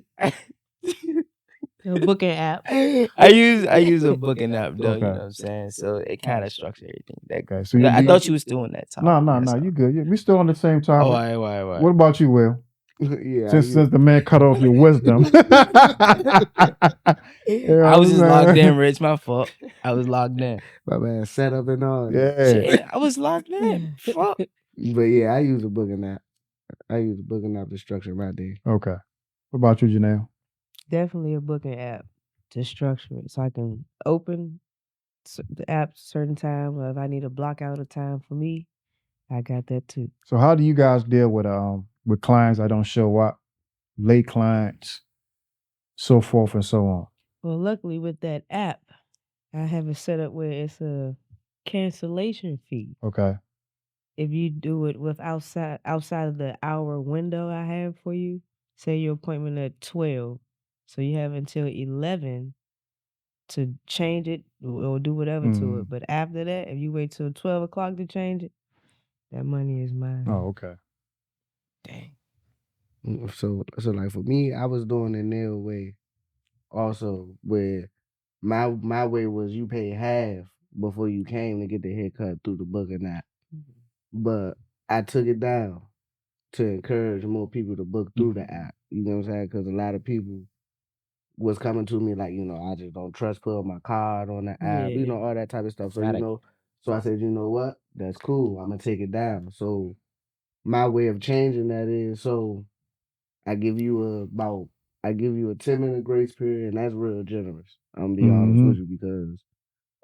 A booking app. I use a booking app though. Okay. You know what I'm saying? So it kind of structures everything. Okay, so I thought you was still on that topic. No, you good. We still on the same topic. Oh, all right. What about you, Will? Yeah, Since the man cut off your wisdom. I was just logged in, Rich. My fault. I was logged in. my man set up and all. Yeah. Shit, I was logged in. Fuck. But yeah, I use a booking app. I use a booking app to structure my day. Okay. What about you, Janelle? Definitely a booking app to structure it so I can open the app certain time. Or if I need to block out a time for me, I got that too. So how do you guys deal with clients that don't show up, late clients, so forth and so on? Well, luckily with that app, I have it set up where it's a cancellation fee. Okay. if you do it with outside of the hour window I have for you, say your appointment at 12, so you have until 11 to change it or do whatever to it. But after that, if you wait till 12 o'clock to change it, that money is mine. Oh, okay. Dang. So like for me, I was doing the nail way also, where my way was you pay half before you came to get the haircut through the book or not. But I took it down to encourage more people to book through the app. You know what I'm saying? Because a lot of people was coming to me like, I just don't trust putting my card on the app, Yeah. all that type of stuff. So, Gotta- so I said, you know what? That's cool. I'm going to take it down. So my way of changing that is, so I give you I give you a 10-minute grace period, and that's real generous. I'm going to be honest with you, because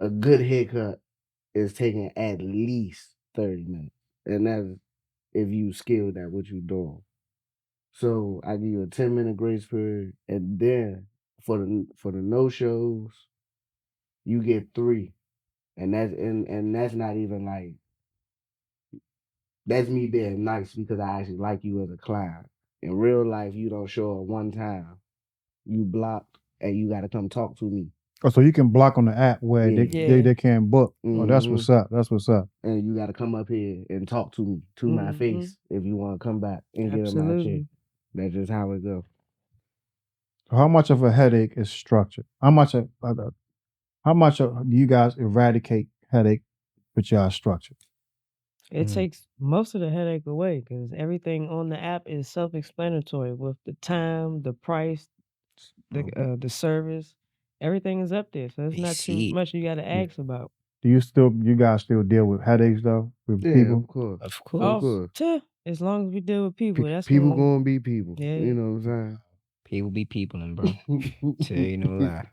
a good haircut is taking at least 30 minutes. And that's if you skilled at what you're doing. So I give you a 10-minute grace period, and then for the no shows, you get 3, and that's not even like, that's me being nice because I actually like you as a client. In real life, you don't show up one time, you blocked, and you got to come talk to me. Oh, so you can block on the app where Yeah. they can't book. Oh, that's Mhm. what's up. That's what's up. And you got to come up here and talk to me to my face if you want to come back and get in my check. Absolutely. That's just how it go. So how much of a headache is structure? How much do you guys eradicate headache with y'all structure? It Mhm. takes most of the headache away because everything on the app is self-explanatory with the time, the price, the service. Everything is up there, so it's They not too see it. much you got to ask about. Do you guys still deal with headaches though with Yeah, people? of course. Of Of course. course. As long as we deal with people, that's People when gonna be people. Yeah. You know what I'm People be peopling, bro. saying? Tell you no lie.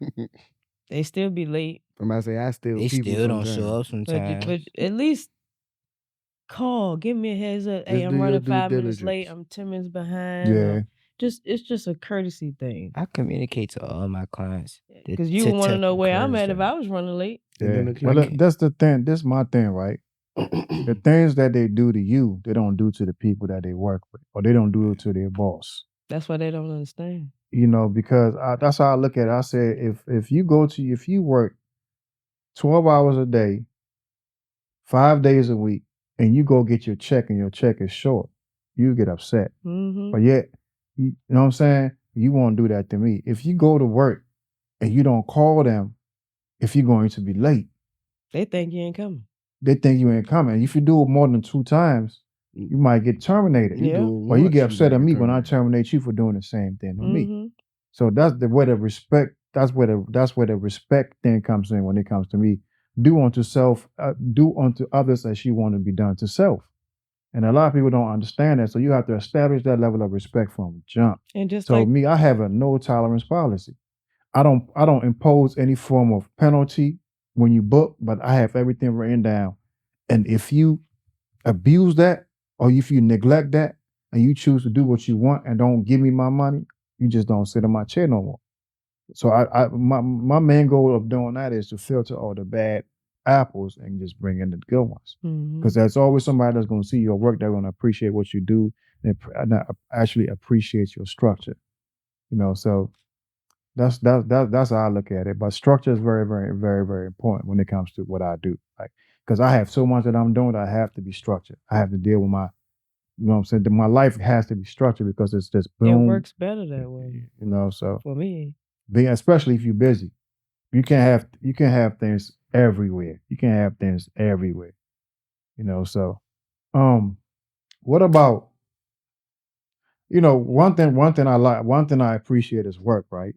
they still be late, Somebody say I still They people still don't show sometimes. up but sometimes. at least call, give me a heads up. Hey, Just I'm do your running due 5 minutes late. diligence. I'm 10 minutes behind. Yeah. It's just a courtesy thing. I communicate to all my clients Because you would want to know where I'm at if them. I was running late. And Yeah. then the Well, commu- that's the thing. This is my thing, right? The things that they do to you, they don't do to the people that they work with, or they don't do it to their boss. That's why they don't understand. Because that's how I look at it. I said, if you work 12 hours a day, 5 days a week, and you go get your check and your check is short, you get upset. Mm-hmm. But yet, you know what I'm saying? You won't do that to me. If you go to work and you don't call them, if you're going to be late, They think you ain't coming. they think you ain't coming. If you do it more than 2 times, you might get terminated. You Yeah. do Or you once, get upset might at me when I terminated. terminate you for doing the same thing to me. Mm-hmm. So that's where the respect. That's where the respect thing comes in when it comes to me. Do unto self, do unto others as you want to be done to self. And a lot of people don't understand that. So you have to establish that level of respect from jump. And just So like me, I have a no tolerance policy. I don't impose any form of penalty when you book, but I have everything written down. And if you abuse that, or if you neglect that, and you choose to do what you want and don't give me my money, you just don't sit in my chair no more. So my main goal of doing that is to filter all the bad apples and just bring in the good ones. Mhm. Because there's always somebody that's going to see your work, they're going to appreciate what you do, and actually appreciate your structure. So that's how I look at it. But structure is very, very, very, very important when it comes to what I do. Like, because I have so much that I'm doing, that I have to be structured. I have to deal with you know what I'm saying? My life has to be structured because it's just It boom. works better that way So for me. especially if you're busy, you can't have things everywhere. You can't have things everywhere. So what about one thing I appreciate is work, right?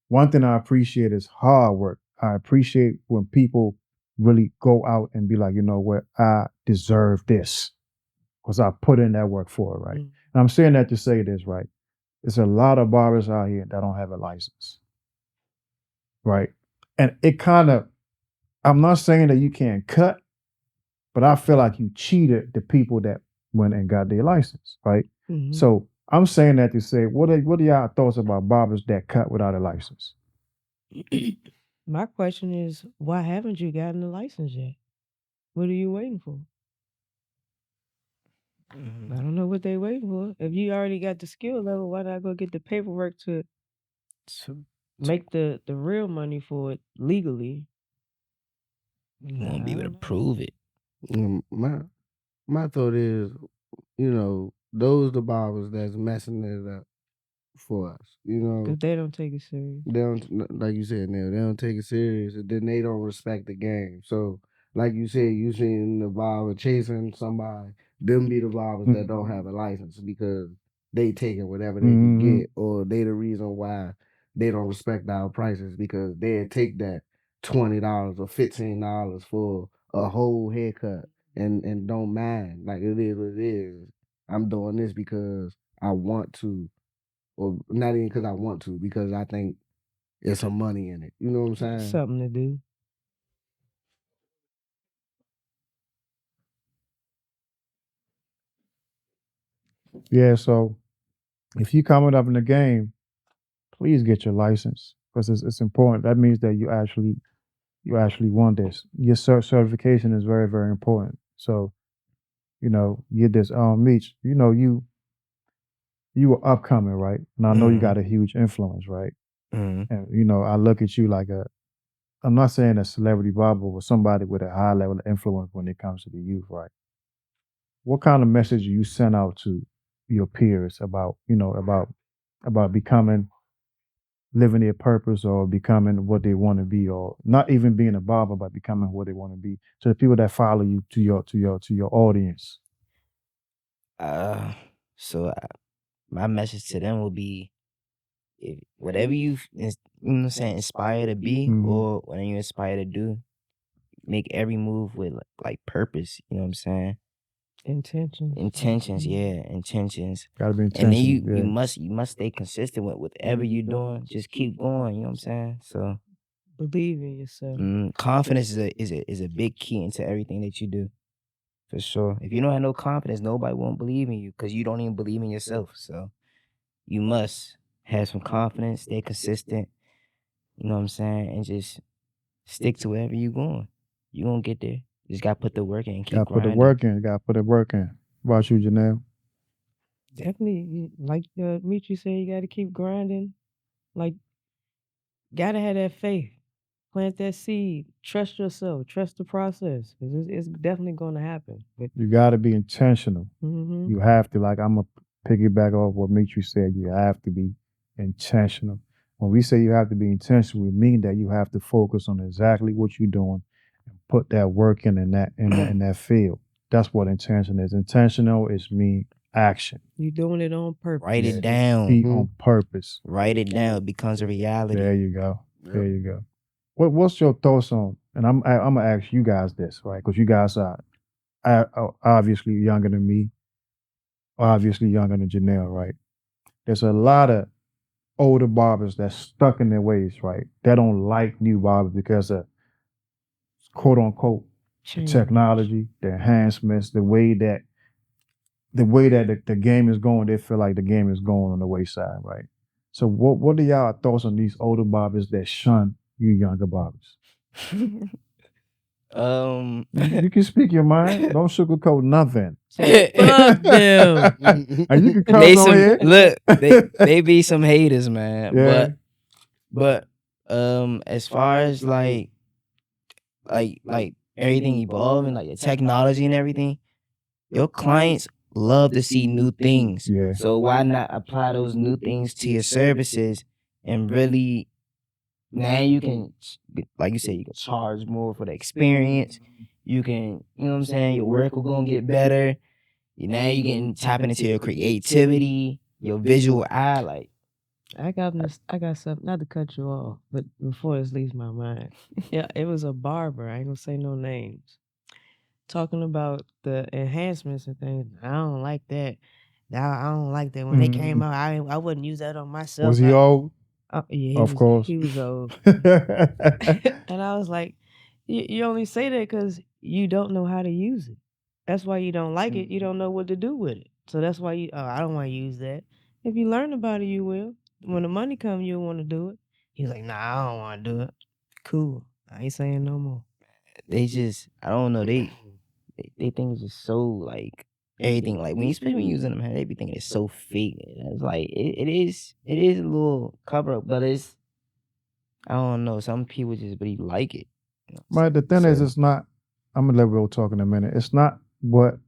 One thing I appreciate is hard work. I appreciate when people really go out and be like, you know what, I deserve this because I put in that work for it, right? Mm. And I'm saying that to say this, right? There's a lot of barbers out here that don't have a license, right? And it kind of, I'm not saying that you can't cut, but I feel like you cheated the people that went and got their license, right? Mhm. So I'm saying that to say, what are y'all thoughts about barbers that cut without a license? My question is, why haven't you gotten a license yet? What are you waiting for? Mhm. I don't know what they waiting for. If you already got the skill level, why not go get the paperwork to So make the real money for it legally? you I won't be able to don't know. prove it. My thought is, those the barbers that's messing it up for us. Because they don't take it serious. They don't, like you said, Neil. They don't take it serious, and then they don't respect the game. So, like you said, you seen the barber chasing somebody. Them be the barbers that don't have a license because they taking whatever they can Mm-hmm. get, or they the reason why they don't respect our prices because they take that $20 or $15 for a whole haircut and don't mind. Like it is what it is. I'm doing this because I want to, or not even because I want to, because I think there's some money in it. You know what I'm saying? Something to do. Yeah, so if you coming up in the game, please get your license because it's important. That means that you actually want this. Your certification is very, very important. So, get this. Meech, you were upcoming, right? And I know you got Mhm. a huge influence, right? Mhm. And I look at you like I'm not saying a celebrity barber, but somebody with a high level of influence when it comes to the youth, right? What kind of message do you send out to your peers about becoming, living their purpose, or becoming what they want to be, or not even being a barber, but becoming what they want to be, to the people that follow you, to your audience? Uh, so my message to them will be, if whatever you know what I'm saying, inspire to be, Mhm. or whatever you inspire to do, make every move with like purpose. You know what I'm saying? Intentions. Intentions, yeah, intentions. Got to be And then intentional. you must stay consistent with whatever you're doing. Just keep going. You know what I'm saying? So Believe in yourself. confidence is a big key into everything that you do. For sure. If you don't have no confidence, nobody won't believe in you because you don't even believe in yourself. So you must have some confidence, stay consistent, you know what I'm saying, and just stick to wherever you're going. You're going to get there. Just got to put the work in and Got keep to put the grinding. work in. Got to put the work in. What about you, Janelle? Definitely, like Mitri said, you got to keep grinding. Like, got to have that faith. Plant that seed. Trust yourself. Trust the process. 'Cause it's definitely going to happen. But You got to be intentional. mhm. You have to, like, I'm going to piggyback off what Mitri said. You have to be intentional. When we say you have to be intentional, we mean that you have to focus on exactly what you're doing and put that work in that field. That's what intention is. Intentional is mean action. You doing it on purpose. Write it Be down. on purpose. Write it down. It becomes a reality. There you go. There Yep. you go. What's your thoughts on? And I'm gonna ask you guys this, right? Because you guys are obviously younger than me, obviously younger than Janelle, right? There's a lot of older barbers that's stuck in their ways, right? They don't like new barbers because of quote unquote the Change. technology, the enhancements, the game is going. They feel like the game is going on the wayside, right? So what are y'all thoughts on these older barbers that shun you younger barbers? You can speak your mind. Don't sugarcoat nothing. Say, fuck them. And you can they cuss on here. look, they be some haters, man. Yeah. But as far as like everything evolving, like the technology and everything, your clients love to see new things. Yeah. So why not apply those new things to your services and really now you can, like you said, you can charge more for the experience. You can, you know what I'm saying, your work will gonna get better. Now you can tapping into your creativity, your visual eye, like I got something, not to cut you off, but before this leaves my mind. Yeah, it was a barber. I ain't gonna say no names. Talking about the enhancements and things. I don't like that. Now I don't like that. When they came out, I wouldn't use that on myself. Was he old? Yeah, Of course. he was old. And I was like, you only say that because you don't know how to use it. That's why you don't like it. You don't know what to do with it. So that's why I don't want to use that. If you learn about it, you will. When the money comes, you'll want to do it. He's like, nah, I don't want to do it. Cool. I ain't saying no more. they just, I don't know, they think it's just so like everything. Like especially when you using them, they be thinking it's so fake. It's like it is a little cover up, but it's, I don't know. Some people just really like it. You know what I'm But the thing saying? is, So, it's not. I'm gonna let Will talk in a minute. It's not what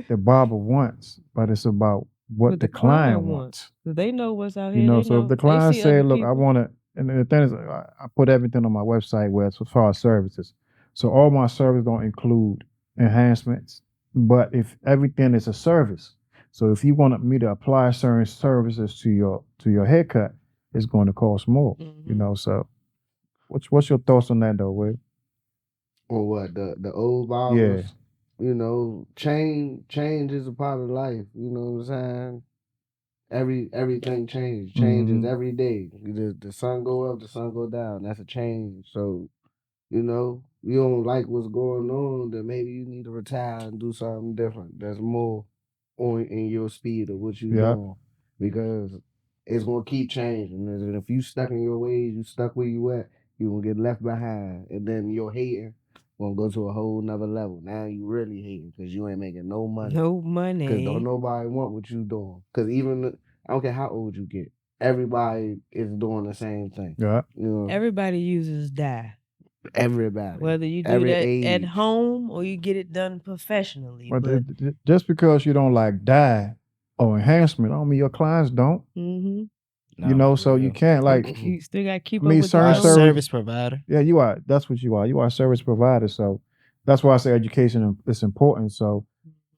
the barber wants, but it's about what the client wants. They know what's out You here. know, They so if know. the They client see say, other "Look, I people. want to," and the thing is, I put everything on my website where it's as far as services. So all my services don't include enhancements, but if everything is a service, so if you want me to apply certain services to your haircut, it's going to cost more. You Mhm. know, so what's your thoughts on that though, Will? Or what the old Yeah, barbers, you know, change is a part of life. You know what I'm saying? Everything changes hmm every day. The sun go up, the sun go down. That's a change. So you know, you don't like what's going on, then maybe you need to retire and do something different. That's more on in your speed of what you yeah, doing, because it's gonna keep changing. And if you stuck in your ways, you stuck where you at, you gonna get left behind, and then your hating gonna go to a whole nother level. Now you really hating because you ain't making no money. No Because don't money. nobody want what you doing. Because I don't care how old you get, everybody is doing the same thing. yeah. You know, Everybody uses dye. everybody, Whether you do every that at age. home or you get it done professionally. But But just because you don't like dye or enhancement, I don't mean your clients don't. mm-hmm. You no, know, for so you real. can't like. You still got to keep I up mean, with the You are certain a flow. service. service provider. Yeah, you are. That's what you are. You are a service provider. So that's why I say education is important. So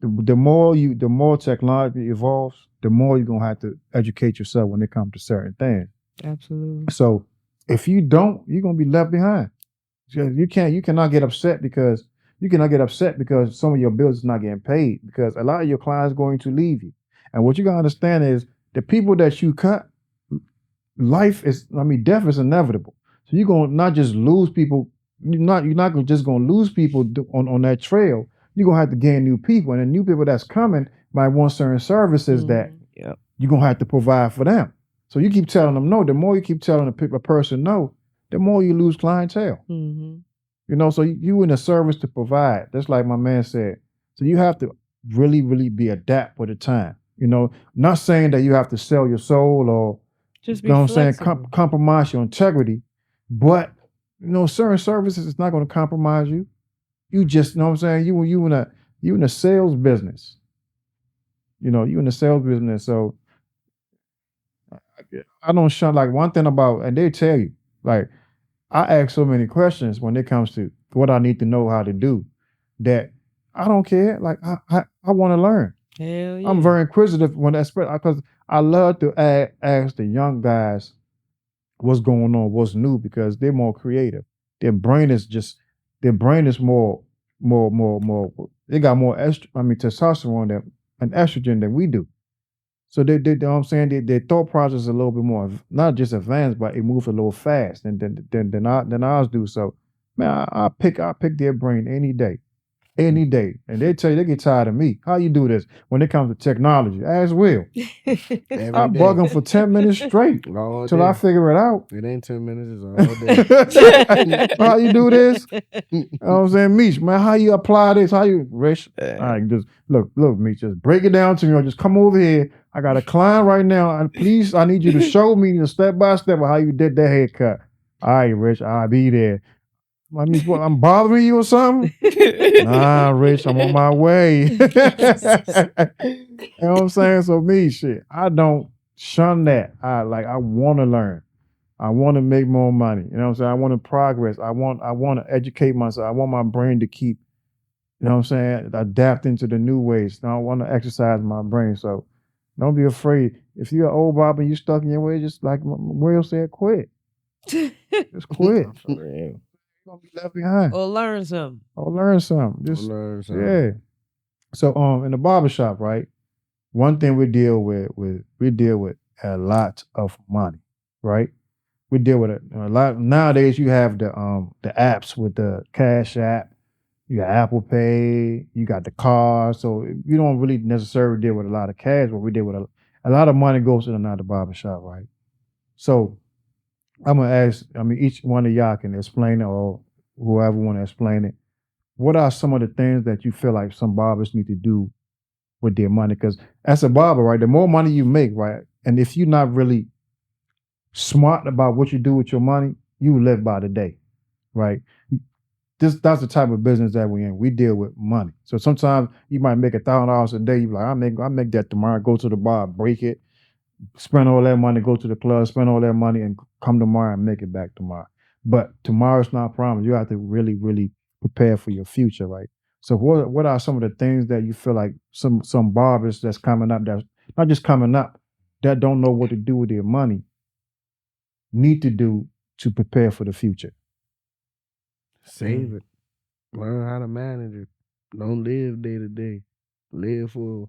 the more technology evolves, the more you're gonna have to educate yourself when it comes to certain things. Absolutely. So if you don't, you're gonna be left behind. You cannot get upset because some of your bills is not getting paid because a lot of your clients going to leave you. And what you gotta understand is the people that you cut, death is inevitable. So you're gonna not just lose people. You're not just gonna lose people on that trail. You're gonna have to gain new people, and the new people that's coming might want certain services that Mhm. Yep. you're gonna have to provide for them. So you keep telling them no. The more you keep telling a person no, the more you lose clientele. Mm-hmm. You know, so you in a service to provide. That's like my man said. So you have to really, really be adapt with the time. You know, not saying that you have to sell your soul or, Just you know be what I'm saying, flexible. compromise your integrity. But certain services is not going to compromise you. You just, you know what I'm saying, you in a sales business. You in the sales business. So I don't shun, like, one thing about, and they tell you, like, I ask so many questions when it comes to what I need to know how to do that I don't care. Like, I want to learn. Hell yeah. I'm very inquisitive when that's because I love to ask the young guys what's going on, what's new, because they're more creative. Their brain is just their brain is more. They got more testosterone and estrogen than we do. So they you know what I'm saying, their thought process is a little bit more not just advanced, but it moves a little fast than ours do. So man, I pick their brain any day, and they tell you they get tired of me. How you do this when it comes to technology? As Will, Every I bug day, them for 10 minutes straight all till I day. figure it out. It ain't 10 minutes. It's all day. How you do this? You know what I'm saying, Meech, man, how you apply this? How you, Rich? All right, just look, Meech, just break it down to me, or just come over here. I got a client right now, and please, I need you to show me the step by step of how you did that haircut. All right, Rich, I'll be there. I mean, what, I'm bothering you or something? Nah, Rich, I'm on my way. You know what I'm saying? So me, shit, I don't shun that. I want to learn. I want to make more money. You know what I'm saying? I want to progress. I want to educate myself. I want my brain to keep, you know what I'm saying, adapting to the new ways. I want to exercise my brain. So don't be afraid. If you're an old Bob and you stuck in your way, just like Will said, quit. Just quit. For real. You're gonna be left behind. Or learn something. Or learn something. Just Learn something. yeah. So in the barbershop, right? One thing we deal with a lot of money, right? We deal with it a lot nowadays. You have the apps with the Cash App, you got Apple Pay, you got the car. So you don't really necessarily deal with a lot of cash, but we deal with a lot of money goes in and out of the barbershop, right? So I'm gonna ask, each one of y'all can explain it, or whoever want to explain it. What are some of the things that you feel like some barbers need to do with their money. Because as a barber, right, the more money you make, right, and if you're not really smart about what you do with your money, you live by the day, right? That's the type of business that we're in. We deal with money. So sometimes you might make $1,000 a day. You like, I make that tomorrow. Go to the bar, break it, spend all that money, go to the club, spend all that money, and come tomorrow and make it back tomorrow. But tomorrow's not promised. You have to really, really prepare for your future, right? So what are some of the things that you feel like some barbers that's coming up, that's not just coming up, that don't know what to do with their money, need to do to prepare for the future? Save it. Learn how to manage it. Don't live day to day. Live for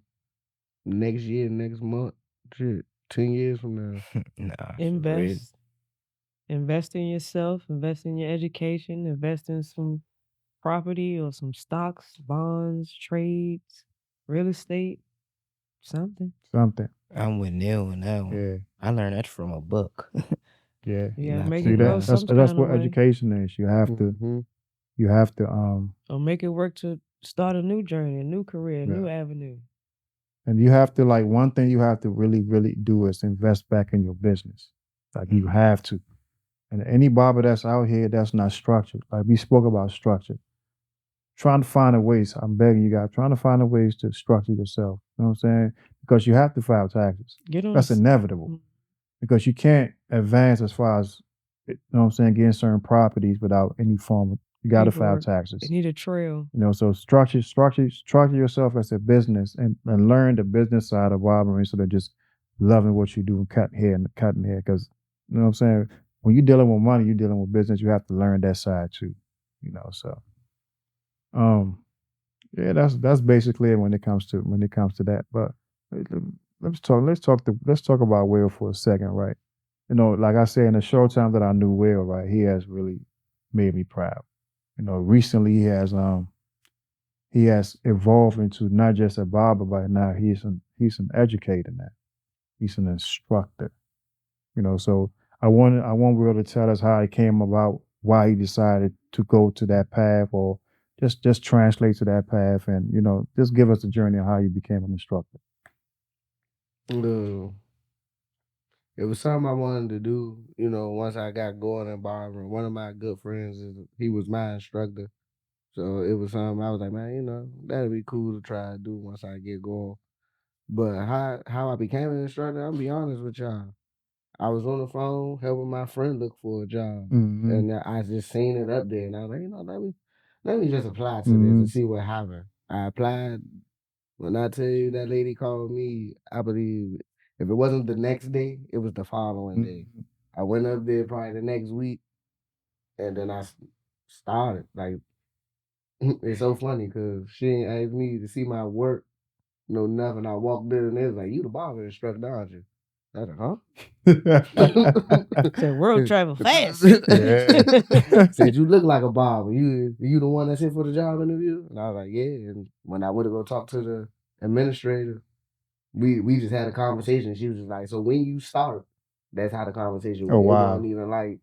next year, next month. Shit, 10 years from now. Nah, for real. Invest in yourself, invest in your education, invest in some property or some stocks, bonds, trades, real estate, something. Something. I'm with Neil on that one. Yeah. I learned that from a book. Yeah. You gotta Not make See it people grow that? some That's kind what of way. education is. You have to Mhm. Or make it work to start a new journey, a new career, a new avenue. and you have to, like, one thing you have to really, really do is invest back in your business. Like you have to. And any barber that's out here that's not structured, like we spoke about structure, trying to find a ways. I'm begging you guys, trying to find a ways to structure yourself. You know what I'm saying? Because you have to file taxes. Get on That's the s- inevitable. Because you can't advance as far as, you know what I'm saying, getting certain properties without any form of, you got to file paperwork. taxes. They need a trail. You know, so structure yourself as a business, and learn the business side of barbering instead of just loving what you do and cutting hair. Because, you know what I'm saying, when you're dealing with money, you're dealing with business. You have to learn that side too. You know, so yeah, that's basically it when it comes to that. But let's talk about Will for a second, right? You know, like I said, in the short time that I knew Will, right, he has really made me proud. You know, recently he has evolved into not just a barber, but now he's an educator now. He's an instructor. You know, so I want Will to tell us how it came about, why he decided to go to that path, or just translate to that path, and, you know, just give us the journey of how you became an instructor. It was something I wanted to do, you know, once I got going in barbering. One of my good friends, he was my instructor. So it was something I was like, man, you know, that'd be cool to try to do once I get going. But how I became an instructor, I'll be honest with y'all. I was on the phone helping my friend look for a job. Mm-hmm. And I just seen it up there, and I was like, you know, let me just apply to this Mm-hmm. and see what happens. I applied. When I tell you that lady called me, I believe if it wasn't the next day, it was the following day. I went up there probably the next week, and then I started. Like, it's so funny because she ain't asked me to see my work, no nothing. I walked in and it was like, you the barber instructor, aren't you? I was like, huh? Said world travel fast. Yeah. Said you look like a barber. You the one that's here for the job interview? And I was like, yeah. And when I went to go talk to the administrator, we just had a conversation. She was just like, so when you start, that's how the conversation Oh went. It wow. wasn't even like,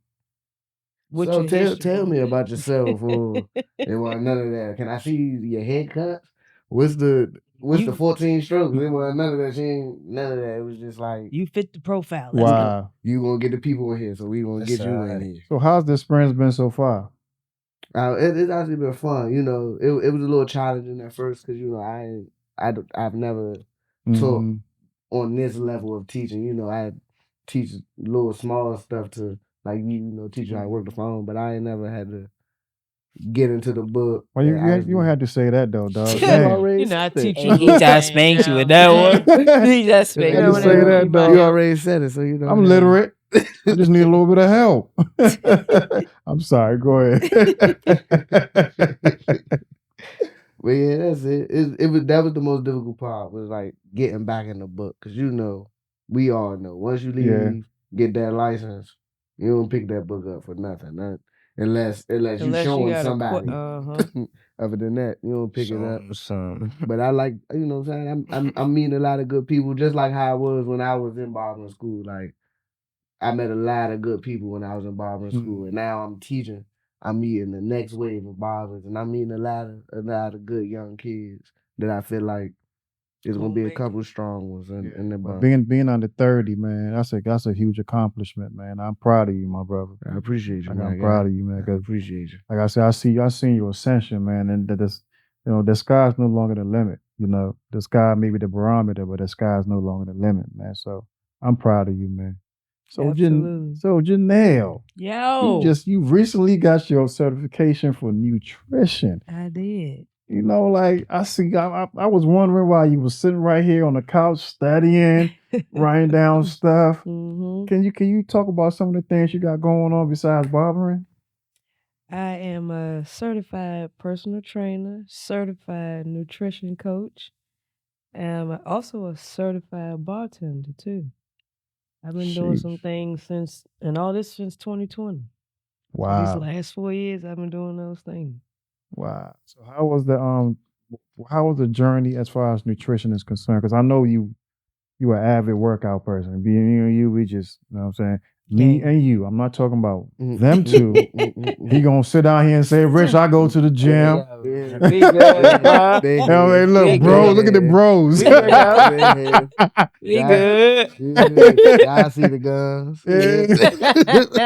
What's so your history? tell me about yourself. Or it wasn't none of that. Can I see your haircut? What's the 14 strokes? It wasn't none of that. She ain't none of that. It was just like, You fit the profile. Let's go. Wow. you gonna get the people in here, so we gonna get you in here. So how's the experience been so far? It's actually been fun. You know, it was a little challenging at first because, you know, I've never taught Mm-hmm. on this level of teaching. You know, I teach little small stuff to, like, you know, teach you how to work the phone, but I ain't never had to get into the book Well, and you don't actually. have to say that though, dog. You Damn. already You know, I said it. teach you. He just spanked you with that one. He just You spanked had you to with say that that, one. dog. You already said it, so you know. I'm literate. I just need a little bit of help. I'm sorry. Go ahead. But yeah, that's it. That was the most difficult part, was like getting back in the book, because, you know, we all know once you leave, get that license, you don't pick that book up for nothing, unless you Unless you showing got somebody. uh-huh. Other than that, you don't pick it up. Some. But I like, you know what I'm saying, I'm meeting a lot of good people, just like how I was when I was in barbering school. Like, I met a lot of good people when I was in barbering school, and now I'm teaching. I'm meeting the next wave of barbers, and I'm meeting a lot of good young kids that I feel like It's gonna We'll be a make couple strong ones in the But bunch. being under 30, man, that's a huge accomplishment, man. I'm proud of you, my brother. I appreciate you, Like, man. I'm proud of you, man. I 'Cause appreciate you. like I said, I seen your ascension, man, and that this, the sky's no longer the limit. The sky may be the barometer, but the sky's no longer the limit, man. So I'm proud of you, man. Absolutely. So Janelle, Yo, you recently got your certification for nutrition. I did. Like I see, I was wondering why you was sitting right here on the couch studying, writing down stuff. hmm Can you talk about some of the things you got going on besides barbering? I am a certified personal trainer, certified nutrition coach, and I'm also a certified bartender too. I've been doing some Sheesh. things since 2020. So these Wow. last 4 years, I've been doing those things. Wow. So how was the journey as far as nutrition is concerned? Because I know you an avid workout person. Being you, we just, you know what I'm saying? Me Gang. and you. I'm not talking about Mm, them two. He gonna sit down here and say, Rich, I go to the gym. Yeah. We good, bro. Big Hey, head. look, We bro, good. look at the bros. We work out. Big head. We Yeah. good. Y'all see the guns. Yeah.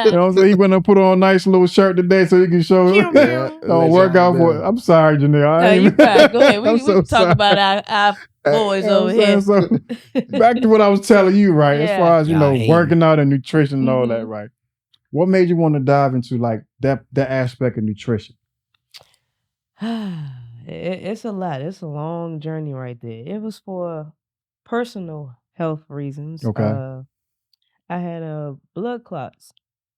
You know what I'm saying? He went and put on a nice little shirt today so he can show Pew, it. pew. Don't work out for it. I'm sorry, Janelle. No, you fine. Go ahead. We I'm can so talk sorry. about our boys You know over what I'm here. saying? So back to what I was telling you, right? As Yeah. far as, Y'all hating. working out and nutrition and all that, Mhm. right? What made you want to dive into like that aspect of nutrition? It's a lot. It's a long journey right there. It was for personal health reasons. Okay. I had blood clots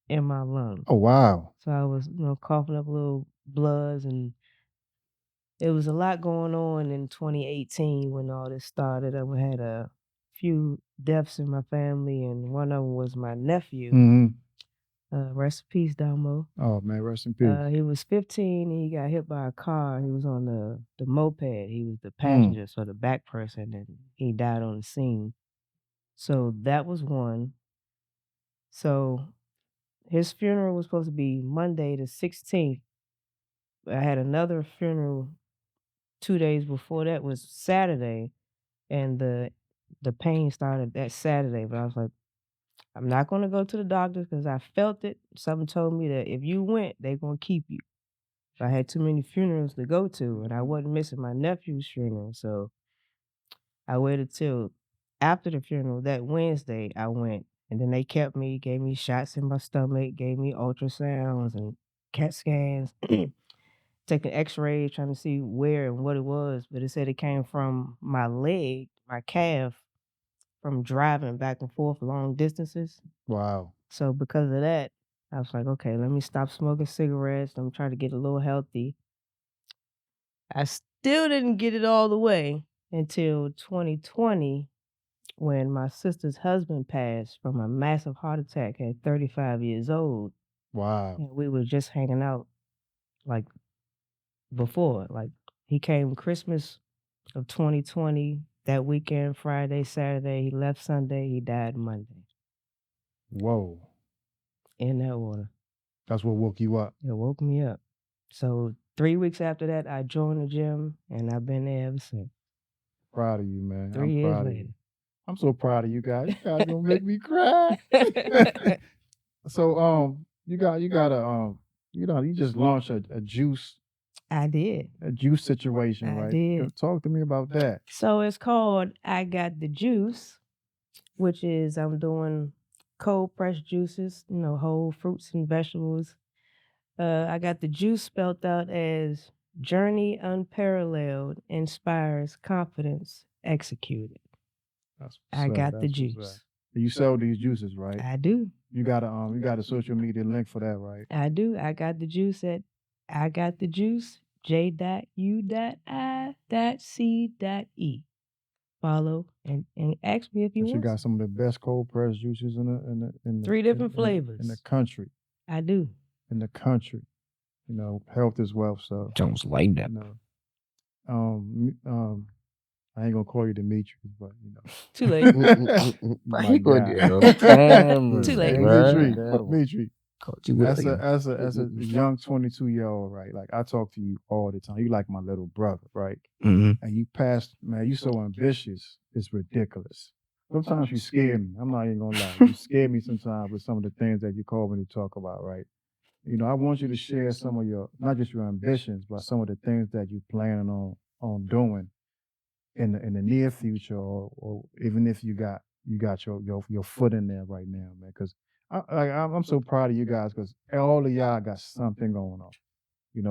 in my lungs. Oh wow. So I was, coughing up little bloods, and it was a lot going on in 2018 when all this started. I had a few deaths in my family, and one of them was my nephew. hmm Rest in peace, Dalmo. Oh man, rest in peace. He was 15 and he got hit by a car. He was on the moped. He was the passenger, so the back person, and he died on the scene. So that was one. So his funeral was supposed to be Monday the 16th. I had another funeral 2 days before that was Saturday, and the pain started that Saturday. But I was like, I'm not going to go to the doctor because I felt it. Something told me that if you went, they're going to keep you. I had too many funerals to go to, and I wasn't missing my nephew's funeral. So I waited till after the funeral that Wednesday. I went, and then they kept me, gave me shots in my stomach, gave me ultrasounds and CAT scans, taking X-rays, trying to see where and what it was. But it said it came from my leg, my calf, from driving back and forth long distances. Wow. So because of that, I was like, okay, let me stop smoking cigarettes. I'm trying to get a little healthy. I still didn't get it all the way until 2020 when my sister's husband passed from a massive heart attack at 35 years old. Wow. And we were just hanging out like before. Like he came Christmas of 2020, that weekend, Friday, Saturday. He left Sunday. He died Monday. Whoa. In that order. That's what woke you up. It woke me up. So 3 weeks after that, I joined the gym, and I've been there ever since. Proud of you, man. 3 I'm years proud of later. you. I'm so proud of you guys. You guys gonna make me cry. So you just launched a juice I did. situation, I right? did. Talk to me about that. So it's called I Got the Juice, which is I'm doing cold pressed juices, whole fruits and vegetables. I got the juice spelled out as journey unparalleled, inspires confidence, executed. That's I got the That's what's juice. You sell these juices, right? I do. You got a social media link for that, right? I do. I got the juice at I got the juice, J.U.I.C.E. Follow and ask me if you She want. got some of the best cold pressed juices in the 3 different in flavors. the country. I do. In the country. Health is wealth, so Jones like that. I ain't gonna call you Demetrius, but Too late. Why he gonna do it on camera, Too late. bruh? Dimitri. Coach You As a William. as a young 22-year-old, right? Like I talk to you all the time. You like my little brother, right? Mm-hmm. And you passed, man. You so ambitious. It's ridiculous. Sometimes you scare me. I'm not even gonna lie. You scare me sometimes with some of the things that you call me to talk about, right? I want you to share some of your, not just your ambitions, but some of the things that you planning on doing in the near future, or even if you got your foot in there right now, man. Because I'm so proud of you guys because all of y'all got something going on.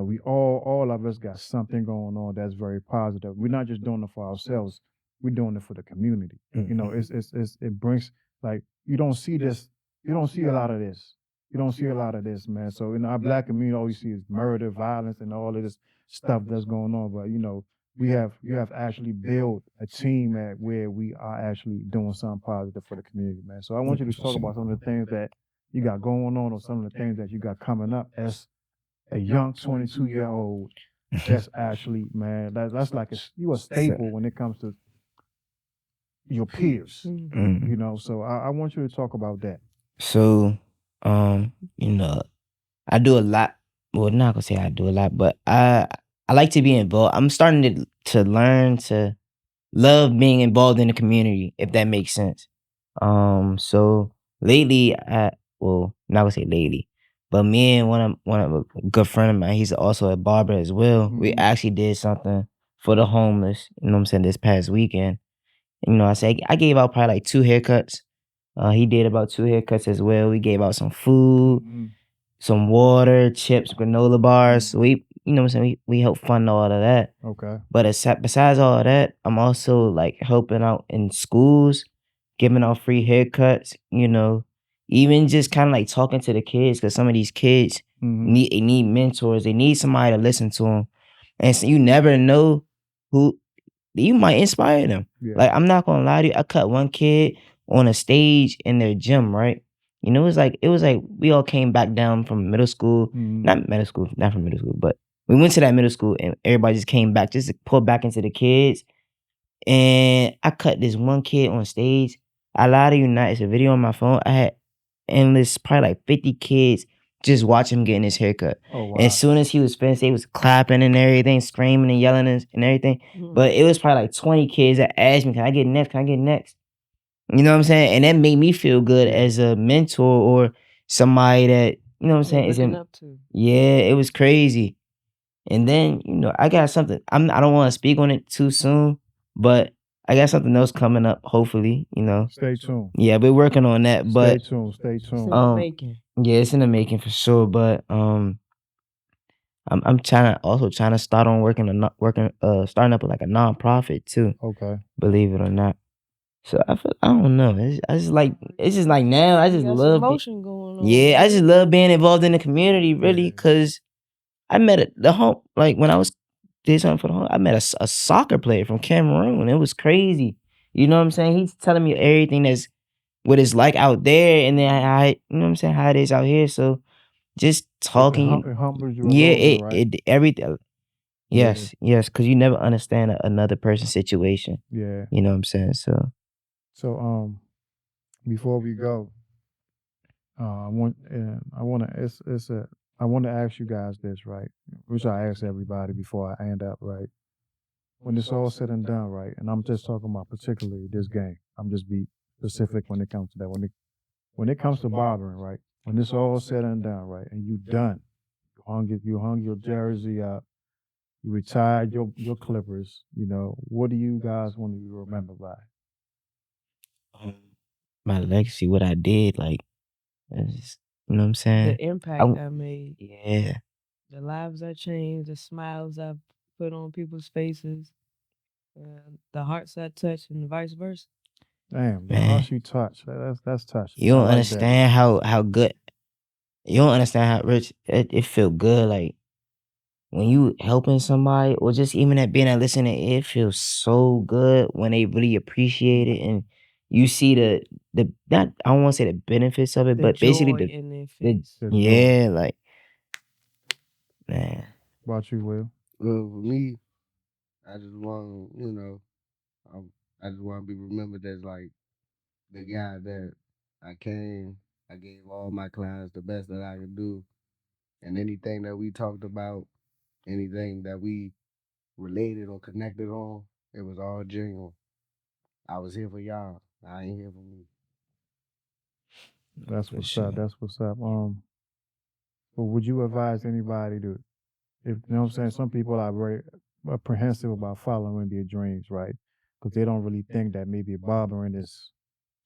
We all of us got something going on that's very positive. We're not just doing it for ourselves. We're doing it for the community. It brings, like, you don't see this. You don't see a lot of this. You don't see a lot of this, man. So in our black community, all you see is murder, violence, and all of this stuff that's going on. But you have actually built a team at where we are actually doing something positive for the community, man. So I want you to talk about some of the things that you got going on, or some of the things that you got coming up as a young 22-year-old. That's actually, man, that's like you a staple when it comes to your peers. Mm. So I want you to talk about that. So, I do a lot. Well, not gonna say I do a lot, but I like to be involved. I'm starting to learn to love being involved in the community, if that makes sense. So lately, not gonna say lately, but me and one of a good friend of mine, he's also a barber as well. We Mhm. actually did something for the homeless. You know what I'm saying? This past weekend, I said I gave out probably like 2 haircuts. He did about 2 haircuts as well. We gave out some food, Mhm. some water, chips, granola bars. Mhm. You know what I'm saying? We help fund all of that. Okay. But besides all of that, I'm also like helping out in schools, giving out free haircuts, even just kind of like talking to the kids, because some of these kids Mhm. they need mentors. They need somebody to listen to them. And so you never know who you might inspire them. Yeah. Like, I'm not gonna lie to you, I cut one kid on a stage in their gym, right? It was like we all came back down from middle school, Mhm. not from middle school, but we went to that middle school and everybody just came back just to pour back into the kids. And I cut this one kid on stage. I lie to you not, it's a video on my phone. I had endless, probably like 50 kids just watch him getting his haircut. Oh And as wow. soon as he was finished, they was clapping and everything, screaming and yelling and everything. But it was probably like 20 kids that asked me, can I get next? Can I get next? You know what I'm saying? And that made me feel good Yeah. as a mentor or somebody that, you know what I'm saying, is looking in, up to. yeah, it was crazy. And then, I got something. I don't want to speak on it too soon, but I got something else coming up, hopefully. Stay tuned. Yeah, we're working on that, Stay but tuned. Stay It's in tuned. the making. yeah, it's in the making for sure. But I'm trying to start on starting up with like a nonprofit too, Okay. believe it or not. So I don't know. It's just like now I You just got some love motion going on. yeah, I just love being involved in the community really, Yeah. because I met the home, like when I was did something for the home. I met a soccer player from Cameroon. It was crazy. You know what I'm saying? He's telling me everything that's what it's like out there, and then you know what I'm saying, how it is out here. So just talking, It humbles you a yeah, little bit, right? it everything. Yeah. Yes, because you never understand another person's situation. Yeah. You know what I'm saying? So So before we go, I want to it's a I want to ask you guys this, right? Which I ask everybody before I end up, right? When it's all said and done, right? And I'm just talking about particularly this game. I'm just be specific when it comes to that. When it comes to barbering, right? When it's all said and done, right? And you done, you hung your jersey up, you retired your clippers. What do you guys want to be remembered by? um, my legacy, what I did, like, you know what I'm saying? The impact I made, Yeah, the lives I changed, the smiles I put on people's faces, the hearts I touched, and vice versa. Damn, the man. hearts you touch. That's touching. You I don't like that. understand how good. You don't understand how rich it feel good. Like when you helping somebody, or just even at being a listener, it feels so good when they really appreciate it, and you see the not I don't want to say the benefits of it, The but basically joy in their the face. The joy. yeah, like man. About you, Will? Well, for me, I just want I, I just want to be remembered as like the guy that I came I gave all my clients the best that I could do. And anything that we talked about, anything that we related or connected on, it was all genuine. I was here for y'all. I ain't here for me. That's For what's sure. up. That's what's up. But would you advise anybody to, if you know what I'm saying, some people are very apprehensive about following their dreams, right? Because they don't really think that maybe barbering is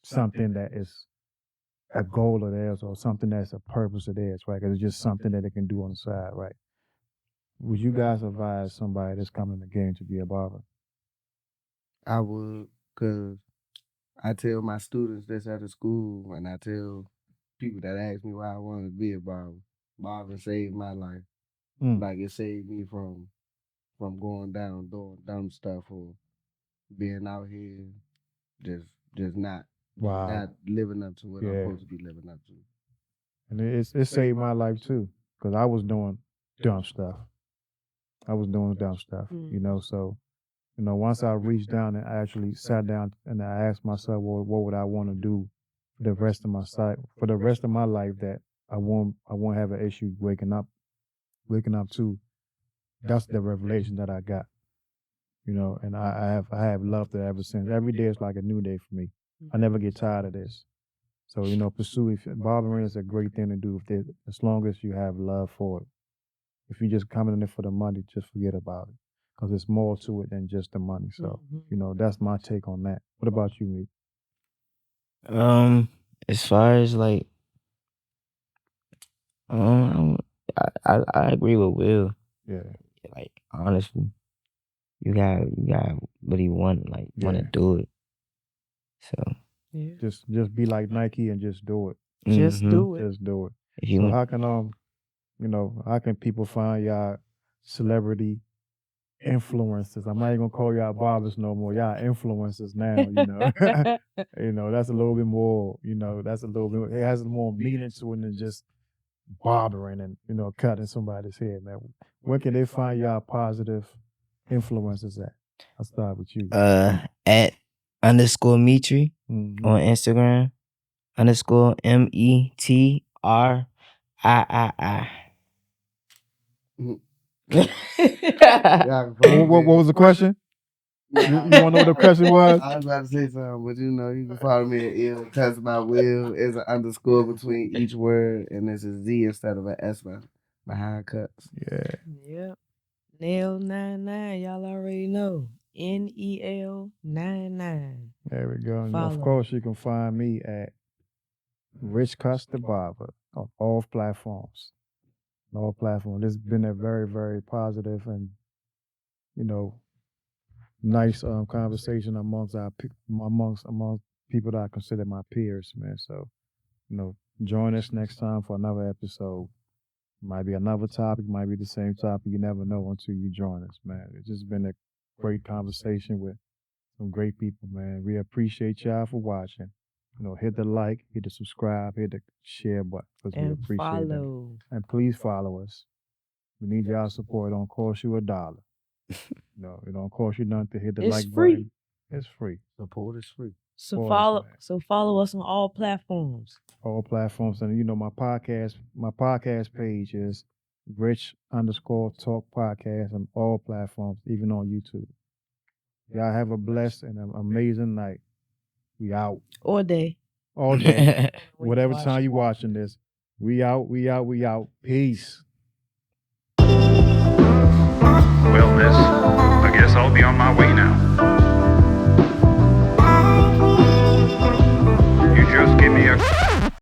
something that is a goal of theirs or something that's a purpose of theirs, right? Because it's just something that they can do on the side, right? Would you guys advise somebody that's coming in the game to be a barber? I would, because I tell my students this at the school, and I tell people that ask me why I wanted to be a barber. Barber saved my life. Mm. Like, it saved me from going down doing dumb stuff or being out here just not Wow. living up to what I'm Yeah. supposed to be living up to. And it saved my life too, because I was doing dumb stuff. I was doing dumb stuff, you know. So, you know, once I reached down and actually sat down and I asked myself, well, what would I want to do for the rest of my life that I won't have an issue waking up to. That's the revelation that I got, you know, and I have loved it ever since. Every day is like a new day for me. I never get tired of this. So, you know, barbering is a great thing to do as long as you have love for it. If you're just coming in there for the money, just forget about it, because there's more to it than just the money. So, you know, that's my take on that. What about you, Meek? As far as like, I agree with Will. Yeah, Like, honestly, you got really want to Yeah. do it. So Yeah. just be like Nike and just do it. Just mhm. do it. Just do it. If you So want, how can you know, how can people find y'all celebrity influencers? I'm not even gonna call y'all barbers no more. Y'all influencers now, you know. You know, that's a little bit more, you know, it has more meaning to it than just barbering and, you know, cutting somebody's head, man. Where can they find y'all positive influences at? I'll start with you. at _Metri Mhm. on Instagram, _METRIII. Y'all can follow What me. was the question? You want to know what the question was? I was about to say something, but you know, you can follow me at Ill Test by Will. It's an underscore between each word, and it's a Z instead of an S behind cuts. Yeah. Yep. Nail99. Y'all already know. NEL99. There we go. And of Follow. course, you can find me at Rich Custer Barber on all platforms. On all platforms. This has been a very, very positive and, you know, nice conversation amongst people that I consider my peers, man. So, you know, join us next time for another episode. Might be another topic, might be the same topic. You never know until you join us, man. It's just been a great conversation with some great people, man. We appreciate y'all for watching. You know, hit the like, hit the subscribe, hit the share button, because we And appreciate that. follow. And please follow us. We need y'all support. It don't cost you $1. No, it don't cost you nothing to hit the It's like free. button. It's free. Support is free. So Pause, follow man. so follow us on all platforms. All platforms. And you know, my podcast page is Rich_Talk Podcast on all platforms, even on YouTube. Y'all have a blessed and an amazing night. We out. Or day. All day. When you Whatever watch time it. you watching this. We out. Peace. Well, miss, I guess I'll be on my way now.